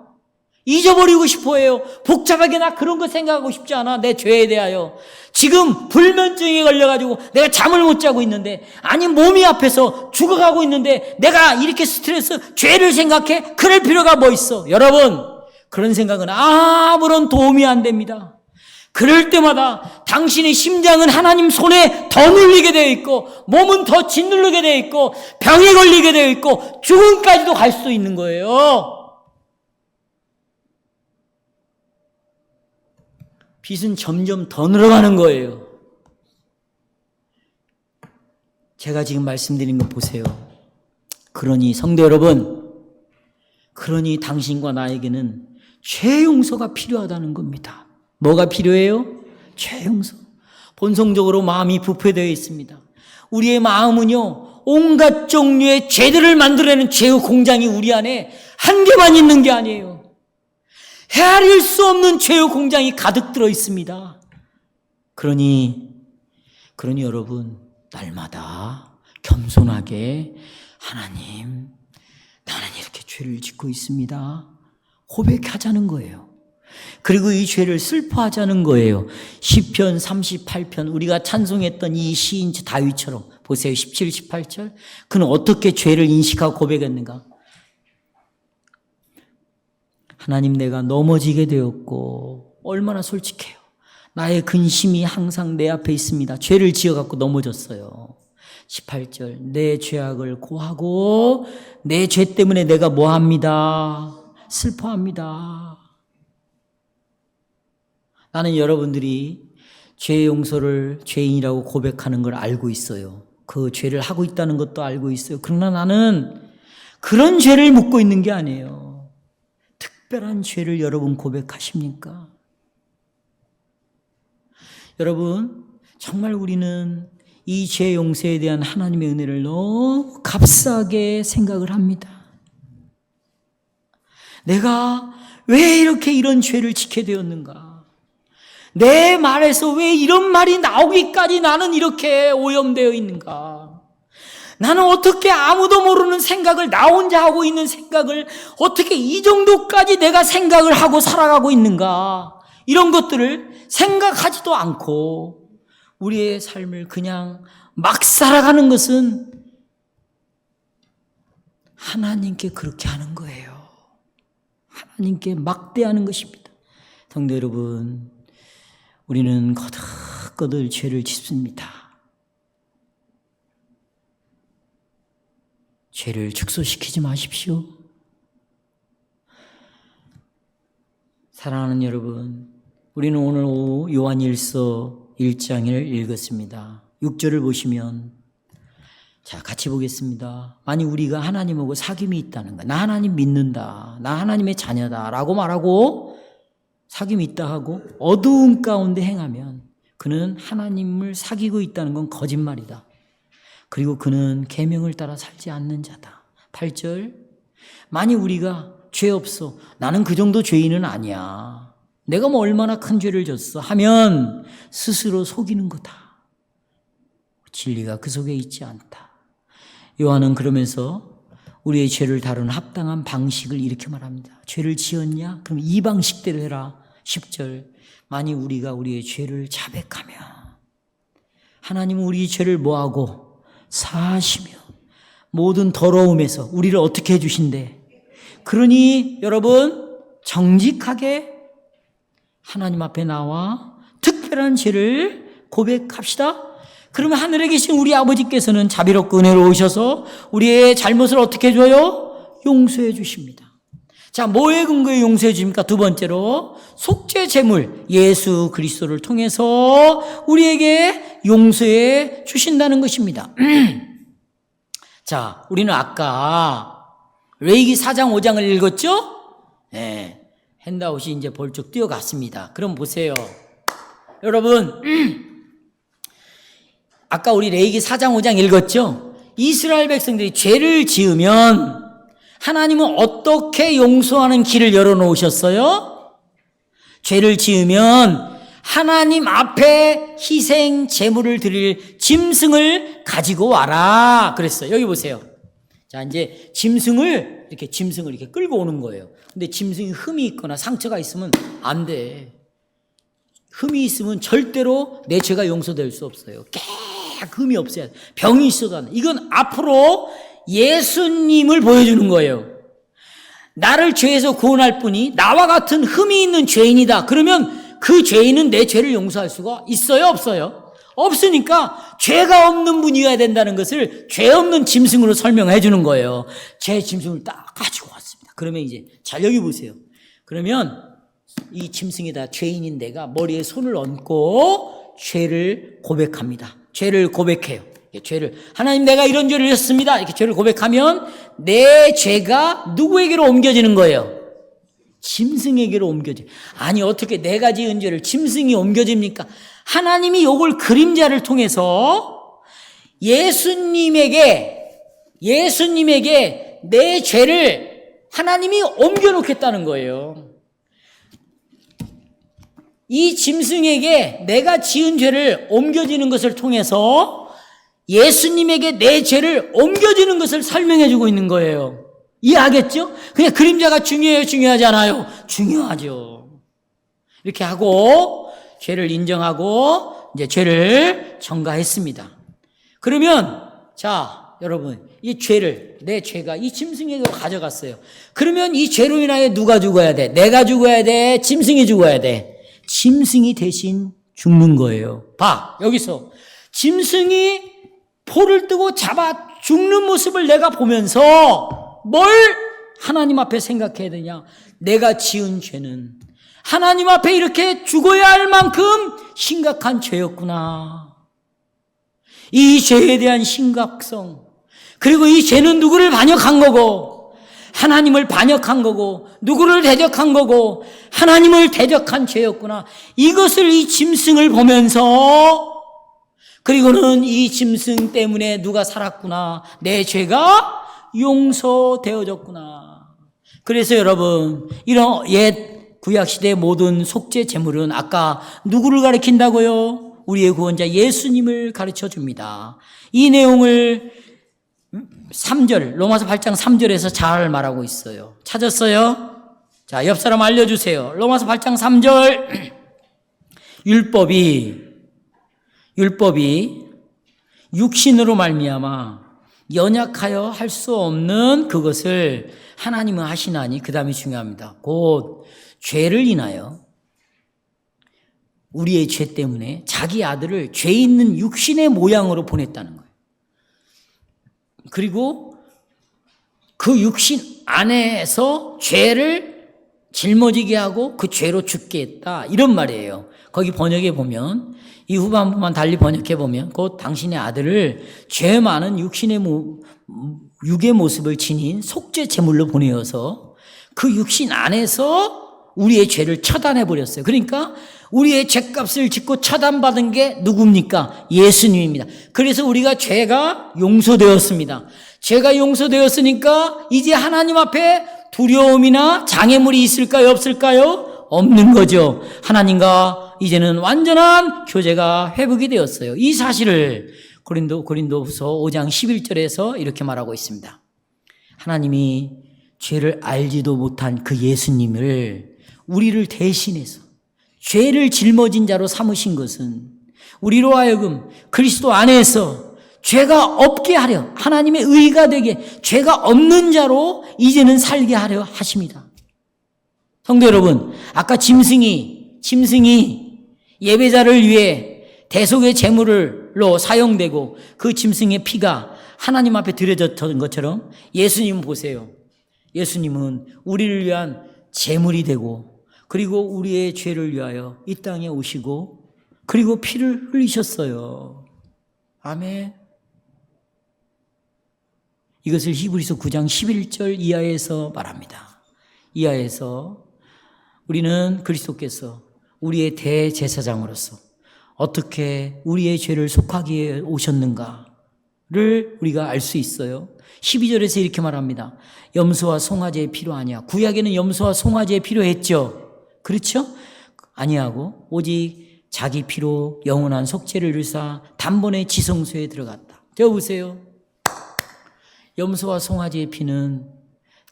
잊어버리고 싶어 해요. 복잡하게 나 그런 거 생각하고 싶지 않아. 내 죄에 대하여. 지금 불면증에 걸려가지고 내가 잠을 못 자고 있는데, 아니 몸이 앞에서 죽어가고 있는데 내가 이렇게 스트레스, 죄를 생각해? 그럴 필요가 뭐 있어. 여러분, 그런 생각은 아무런 도움이 안 됩니다. 그럴 때마다 당신의 심장은 하나님 손에 더 눌리게 되어 있고 몸은 더 짓누르게 되어 있고 병에 걸리게 되어 있고 죽음까지도 갈 수도 있는 거예요. 빚은 점점 더 늘어가는 거예요. 제가 지금 말씀드린 거 보세요. 그러니 성도 여러분, 그러니 당신과 나에게는 죄 용서가 필요하다는 겁니다. 뭐가 필요해요? 죄 용서. 본성적으로 마음이 부패되어 있습니다. 우리의 마음은요, 온갖 종류의 죄들을 만들어내는 죄의 공장이 우리 안에 한 개만 있는 게 아니에요. 헤아릴 수 없는 죄의 공장이 가득 들어 있습니다. 그러니 여러분, 날마다 겸손하게 하나님, 나는 이렇게 죄를 짓고 있습니다. 고백하자는 거예요. 그리고 이 죄를 슬퍼하자는 거예요. 시편 38편 우리가 찬송했던 이 시인 다윗처럼 보세요. 17, 18절. 그는 어떻게 죄를 인식하고 고백했는가? 하나님, 내가 넘어지게 되었고 얼마나 솔직해요. 나의 근심이 항상 내 앞에 있습니다. 죄를 지어갖고 넘어졌어요. 18절. 내 죄악을 고하고 내 죄 때문에 내가 뭐합니다? 슬퍼합니다. 나는 여러분들이 죄 용서를 죄인이라고 고백하는 걸 알고 있어요. 그 죄를 하고 있다는 것도 알고 있어요. 그러나 나는 그런 죄를 묻고 있는 게 아니에요. 특별한 죄를 여러분 고백하십니까? 여러분, 정말 우리는 이 죄 용서에 대한 하나님의 은혜를 너무 값싸게 생각을 합니다. 내가 왜 이렇게 이런 죄를 지게 되었는가? 내 말에서 왜 이런 말이 나오기까지 나는 이렇게 오염되어 있는가? 나는 어떻게 아무도 모르는 생각을, 나 혼자 하고 있는 생각을 어떻게 이 정도까지 내가 생각을 하고 살아가고 있는가? 이런 것들을 생각하지도 않고 우리의 삶을 그냥 막 살아가는 것은 하나님께 그렇게 하는 거예요. 하나님께 막대하는 것입니다. 성도 여러분, 우리는 거듭거듭 죄를 짓습니다. 죄를 축소시키지 마십시오. 사랑하는 여러분, 우리는 오늘 오후 요한일서 1장을 읽었습니다. 6절을 보시면, 자, 같이 보겠습니다. 만약 우리가 하나님하고 사귐이 있다는 거, 나 하나님 믿는다, 나 하나님의 자녀다 라고 말하고 사귐이 있다 하고 어두운 가운데 행하면 그는 하나님을 사귀고 있다는 건 거짓말이다. 그리고 그는 계명을 따라 살지 않는 자다. 8절, 만약 우리가 죄 없어, 나는 그 정도 죄인은 아니야, 내가 뭐 얼마나 큰 죄를 졌어 하면 스스로 속이는 거다. 진리가 그 속에 있지 않다. 요한은 그러면서 우리의 죄를 다루는 합당한 방식을 이렇게 말합니다. 죄를 지었냐? 그럼 이 방식대로 해라. 10절, 만약 우리가 우리의 죄를 자백하며 하나님은 우리의 죄를 뭐하고? 사하시며 모든 더러움에서 우리를 어떻게 해주신대? 그러니 여러분, 정직하게 하나님 앞에 나와 특별한 죄를 고백합시다. 그러면 하늘에 계신 우리 아버지께서는 자비롭고 은혜로우셔서 우리의 잘못을 어떻게 해줘요? 용서해 주십니다. 자, 뭐에 근거에 용서해 줍니까? 두 번째로 속죄 제물 예수 그리스도를 통해서 우리에게 용서해 주신다는 것입니다. 자, 우리는 아까 레위기 4장 5장을 읽었죠? 네. 핸드아웃이 이제 벌쩍 뛰어갔습니다. 그럼 보세요. 여러분, 아까 우리 레위기 4장 5장 읽었죠? 이스라엘 백성들이 죄를 지으면 하나님은 어떻게 용서하는 길을 열어놓으셨어요? 죄를 지으면 하나님 앞에 희생 제물을 드릴 짐승을 가지고 와라 그랬어요. 여기 보세요. 자, 이제 짐승을 이렇게 끌고 오는 거예요. 근데 짐승이 흠이 있거나 상처가 있으면 안 돼. 흠이 있으면 절대로 내 죄가 용서될 수 없어요. 흠이 없어야 돼. 병이 있어도 안 돼. 이건 앞으로 예수님을 보여주는 거예요. 나를 죄에서 구원할 분이 나와 같은 흠이 있는 죄인이다. 그러면 그 죄인은 내 죄를 용서할 수가 있어요? 없어요? 없으니까 죄가 없는 분이어야 된다는 것을 죄 없는 짐승으로 설명해 주는 거예요. 제 짐승을 딱 가지고 왔습니다. 그러면 이제 잘 여기 보세요. 그러면 이 짐승이다 죄인인 내가 머리에 손을 얹고 죄를 고백합니다. 죄를 고백해요. 죄를, 하나님 내가 이런 죄를 했습니다. 이렇게 죄를 고백하면 내 죄가 누구에게로 옮겨지는 거예요? 짐승에게로 옮겨져요. 아니, 어떻게 내가 지은 죄를 짐승이 옮겨집니까? 하나님이 요걸 그림자를 통해서 예수님에게 내 죄를 하나님이 옮겨놓겠다는 거예요. 이 짐승에게 내가 지은 죄를 옮겨지는 것을 통해서 예수님에게 내 죄를 옮겨지는 것을 설명해 주고 있는 거예요. 이해하겠죠? 그냥 그림자가 중요해요? 중요하지 않아요? 중요하죠. 이렇게 하고 죄를 인정하고 이제 죄를 전가했습니다. 그러면 자, 여러분, 이 죄를, 내 죄가 이 짐승에게로 가져갔어요. 그러면 이 죄로 인하여 누가 죽어야 돼? 내가 죽어야 돼? 짐승이 죽어야 돼? 짐승이 대신 죽는 거예요. 봐, 여기서 짐승이 포를 뜨고 잡아 죽는 모습을 내가 보면서 뭘 하나님 앞에 생각해야 되냐? 내가 지은 죄는 하나님 앞에 이렇게 죽어야 할 만큼 심각한 죄였구나. 이 죄에 대한 심각성, 그리고 이 죄는 누구를 반역한 거고, 하나님을 반역한 거고, 누구를 대적한 거고, 하나님을 대적한 죄였구나. 이것을, 이 짐승을 보면서, 그리고는 이 짐승 때문에 누가 살았구나. 내 죄가 용서되어졌구나. 그래서 여러분, 이런 옛 구약시대의 모든 속죄 제물은 아까 누구를 가리킨다고요? 우리의 구원자 예수님을 가르쳐 줍니다. 이 내용을 3절, 로마서 8장 3절에서 잘 말하고 있어요. 찾았어요? 자, 옆 사람 알려주세요. 로마서 8장 3절. 율법이 육신으로 말미암아 연약하여 할 수 없는 그것을 하나님은 하시나니, 그 다음이 중요합니다. 곧 죄를 인하여, 우리의 죄 때문에 자기 아들을 죄 있는 육신의 모양으로 보냈다는 거예요. 그리고 그 육신 안에서 죄를 짊어지게 하고 그 죄로 죽게 했다, 이런 말이에요. 거기 번역해 보면, 이 후반부만 달리 번역해 보면, 곧 당신의 아들을 죄 많은 육의 모습을 지닌 속죄 제물로 보내어서 그 육신 안에서 우리의 죄를 처단해 버렸어요. 그러니까 우리의 죄값을 짓고 처단받은 게 누굽니까? 예수님입니다. 그래서 우리가 죄가 용서되었습니다. 죄가 용서되었으니까 이제 하나님 앞에 두려움이나 장애물이 있을까요? 없을까요? 없는 거죠. 하나님과 이제는 완전한 교제가 회복이 되었어요. 이 사실을 고린도후서 5장 11절에서 이렇게 말하고 있습니다. 하나님이 죄를 알지도 못한 그 예수님을 우리를 대신해서 죄를 짊어진 자로 삼으신 것은 우리로 하여금 그리스도 안에서 죄가 없게 하려, 하나님의 의가 되게 죄가 없는 자로 이제는 살게 하려 하십니다. 성도 여러분, 아까 짐승이 예배자를 위해 대속의 제물로 사용되고 그 짐승의 피가 하나님 앞에 드려졌던 것처럼 예수님 보세요. 예수님은 우리를 위한 제물이 되고, 그리고 우리의 죄를 위하여 이 땅에 오시고, 그리고 피를 흘리셨어요. 아멘. 이것을 히브리서 9장 11절 이하에서 말합니다. 이하에서 우리는 그리스도께서 우리의 대제사장으로서 어떻게 우리의 죄를 속하기에 오셨는가를 우리가 알 수 있어요. 12절에서 이렇게 말합니다. 염소와 송아지의 피로 아니야. 구약에는 염소와 송아지의 필요했죠. 그렇죠? 아니하고 오직 자기 피로 영원한 속죄를 이루사 단번에 지성소에 들어갔다. 저 보세요. 염소와 송아지의 피는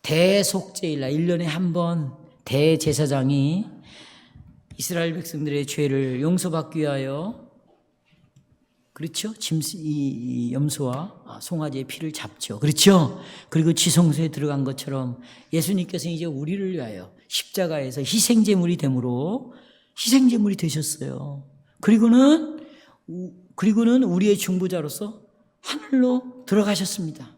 대속죄일날 1년에 한 번 대제사장이 이스라엘 백성들의 죄를 용서받기 위하여, 그렇죠? 이 염소와 송아지의 피를 잡죠. 그렇죠? 그리고 지성소에 들어간 것처럼 예수님께서는 이제 우리를 위하여 십자가에서 희생제물이 됨으로 희생제물이 되셨어요. 그리고는 우리의 중보자로서 하늘로 들어가셨습니다.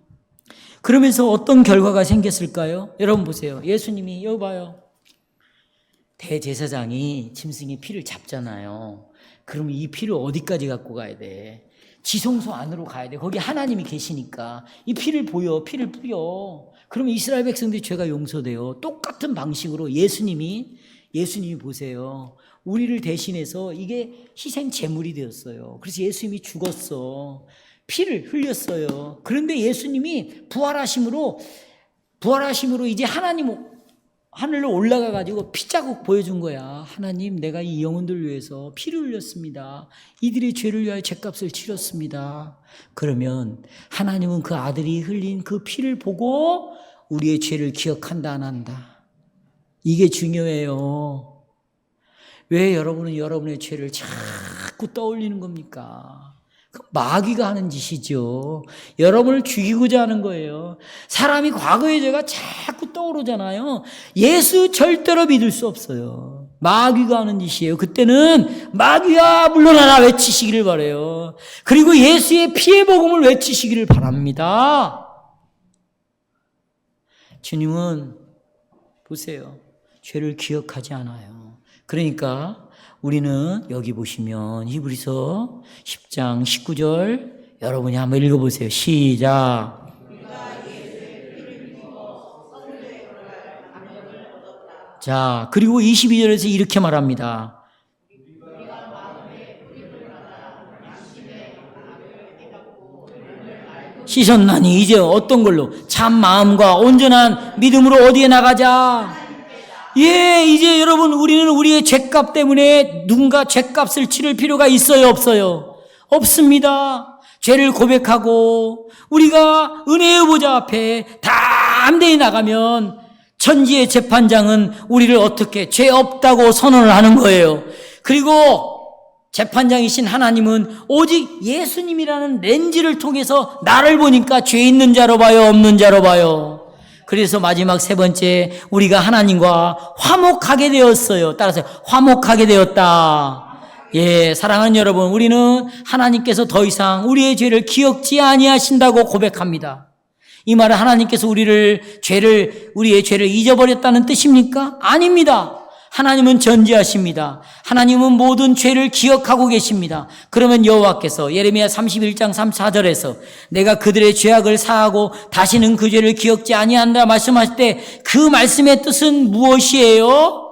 그러면서 어떤 결과가 생겼을까요? 여러분 보세요. 예수님이 여기 봐요. 대제사장이 짐승의 피를 잡잖아요. 그러면 이 피를 어디까지 갖고 가야 돼? 지성소 안으로 가야 돼. 거기 하나님이 계시니까 이 피를 피를 뿌려. 그러면 이스라엘 백성들이 죄가 용서돼요. 똑같은 방식으로 예수님이 보세요. 우리를 대신해서 이게 희생 제물이 되었어요. 그래서 예수님이 죽었어. 피를 흘렸어요. 그런데 예수님이 부활하심으로 이제 하늘로 올라가 가지고 피자국 보여준 거야. 하나님, 내가 이 영혼들 위해서 피를 흘렸습니다. 이들의 죄를 위하여 죄값을 치렀습니다. 그러면 하나님은 그 아들이 흘린 그 피를 보고 우리의 죄를 기억한다, 안 한다? 이게 중요해요. 왜 여러분은 여러분의 죄를 자꾸 떠올리는 겁니까? 마귀가 하는 짓이죠. 여러분을 죽이고자 하는 거예요. 사람이 과거의 죄가 자꾸 떠오르잖아요. 예수 절대로 믿을 수 없어요. 마귀가 하는 짓이에요. 그때는 마귀야 물러나라 외치시기를 바라요. 그리고 예수의 피의 복음을 외치시기를 바랍니다. 주님은 보세요. 죄를 기억하지 않아요. 그러니까 우리는 여기 보시면 히브리서 10장 19절 여러분이 한번 읽어보세요. 시작. 자, 그리고 22절에서 이렇게 말합니다. 씻었나니 이제 어떤 걸로? 참 마음과 온전한 믿음으로 어디에 나가자? 예, 이제 여러분 우리는 우리의 죄값 때문에 누군가 죄값을 치를 필요가 있어요, 없어요? 없습니다. 죄를 고백하고 우리가 은혜의 보좌 앞에 담대히 나가면 천지의 재판장은 우리를 어떻게 죄 없다고 선언을 하는 거예요. 그리고 재판장이신 하나님은 오직 예수님이라는 렌즈를 통해서 나를 보니까 죄 있는 자로 봐요, 없는 자로 봐요. 그래서 마지막 세 번째, 우리가 하나님과 화목하게 되었어요. 따라서 화목하게 되었다. 예, 사랑하는 여러분, 우리는 하나님께서 더 이상 우리의 죄를 기억지 아니하신다고 고백합니다. 이 말은 하나님께서 우리의 죄를 잊어버렸다는 뜻입니까? 아닙니다. 하나님은 전지하십니다. 하나님은 모든 죄를 기억하고 계십니다. 그러면 여호와께서 예레미야 31장 34절에서 내가 그들의 죄악을 사하고 다시는 그 죄를 기억지 아니한다 말씀하실 때 그 말씀의 뜻은 무엇이에요?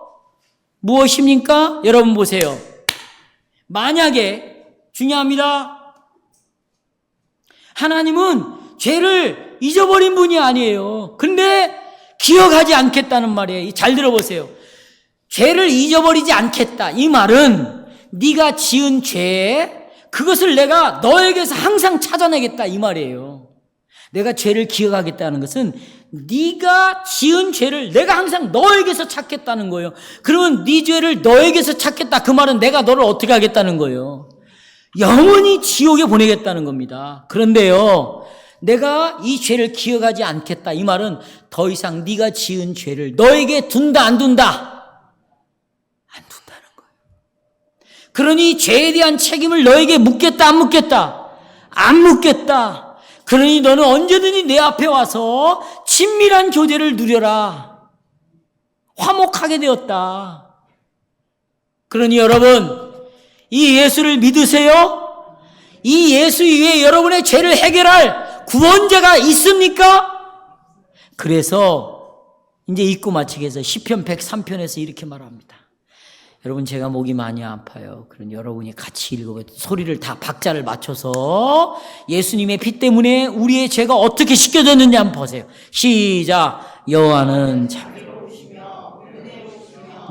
무엇입니까? 여러분 보세요. 만약에 중요합니다. 하나님은 죄를 잊어버린 분이 아니에요. 근데 기억하지 않겠다는 말이에요. 잘 들어보세요. 죄를 잊어버리지 않겠다. 이 말은 네가 지은 죄, 그것을 내가 너에게서 항상 찾아내겠다 이 말이에요. 내가 죄를 기억하겠다는 것은 네가 지은 죄를 내가 항상 너에게서 찾겠다는 거예요. 그러면 네 죄를 너에게서 찾겠다. 그 말은 내가 너를 어떻게 하겠다는 거예요. 영원히 지옥에 보내겠다는 겁니다. 그런데요, 내가 이 죄를 기억하지 않겠다. 이 말은 더 이상 네가 지은 죄를 너에게 둔다 안 둔다? 안 둔다는 거예요. 그러니 죄에 대한 책임을 너에게 묻겠다 안 묻겠다? 안 묻겠다. 그러니 너는 언제든지 내 앞에 와서 친밀한 교제를 누려라. 화목하게 되었다. 그러니 여러분, 이 예수를 믿으세요? 이 예수 위에 여러분의 죄를 해결할 구원자가 있습니까? 그래서 이제 읽고 마치기 위해서 시편 103편에서 이렇게 말합니다. 여러분, 제가 목이 많이 아파요. 그럼 여러분이 같이 읽어보세요. 소리를 다 박자를 맞춰서 예수님의 피 때문에 우리의 죄가 어떻게 씻겨졌는지 한번 보세요. 시작. 여호와는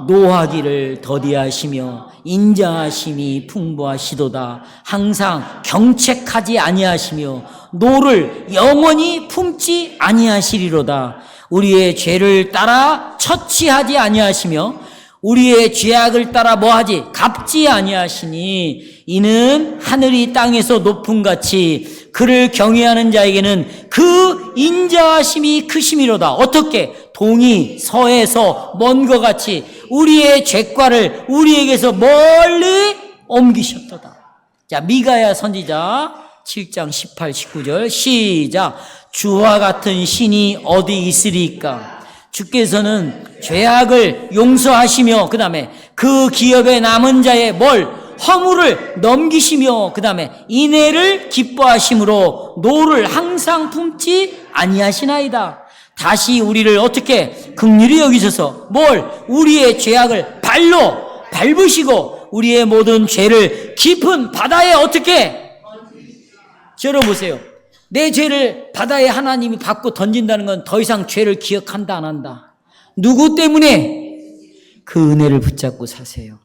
노하기를 더디하시며 인자하심이 풍부하시도다. 항상 경책하지 아니하시며 노를 영원히 품지 아니하시리로다. 우리의 죄를 따라 처치하지 아니하시며 우리의 죄악을 따라 뭐하지? 갚지 아니하시니 이는 하늘이 땅에서 높음같이 그를 경외하는 자에게는 그 인자하심이 크심이로다. 어떻게? 동이 서에서 먼 것 같이 우리의 죄과를 우리에게서 멀리 옮기셨도다. 자, 미가야 선지자 7장 18, 19절 시작. 주와 같은 신이 어디 있으리까? 주께서는 죄악을 용서하시며 그 다음에 그 기업에 남은 자의 허물을 넘기시며 그 다음에 인애를 기뻐하심으로 노를 항상 품지 아니하시나이다. 다시 우리를 어떻게 긍휼히 여기셔서 우리의 죄악을 발로 밟으시고 우리의 모든 죄를 깊은 바다에 어떻게 열어보세요. 내 죄를 바다에 하나님이 받고 던진다는 건 더 이상 죄를 기억한다 안 한다. 누구 때문에? 그 은혜를 붙잡고 사세요.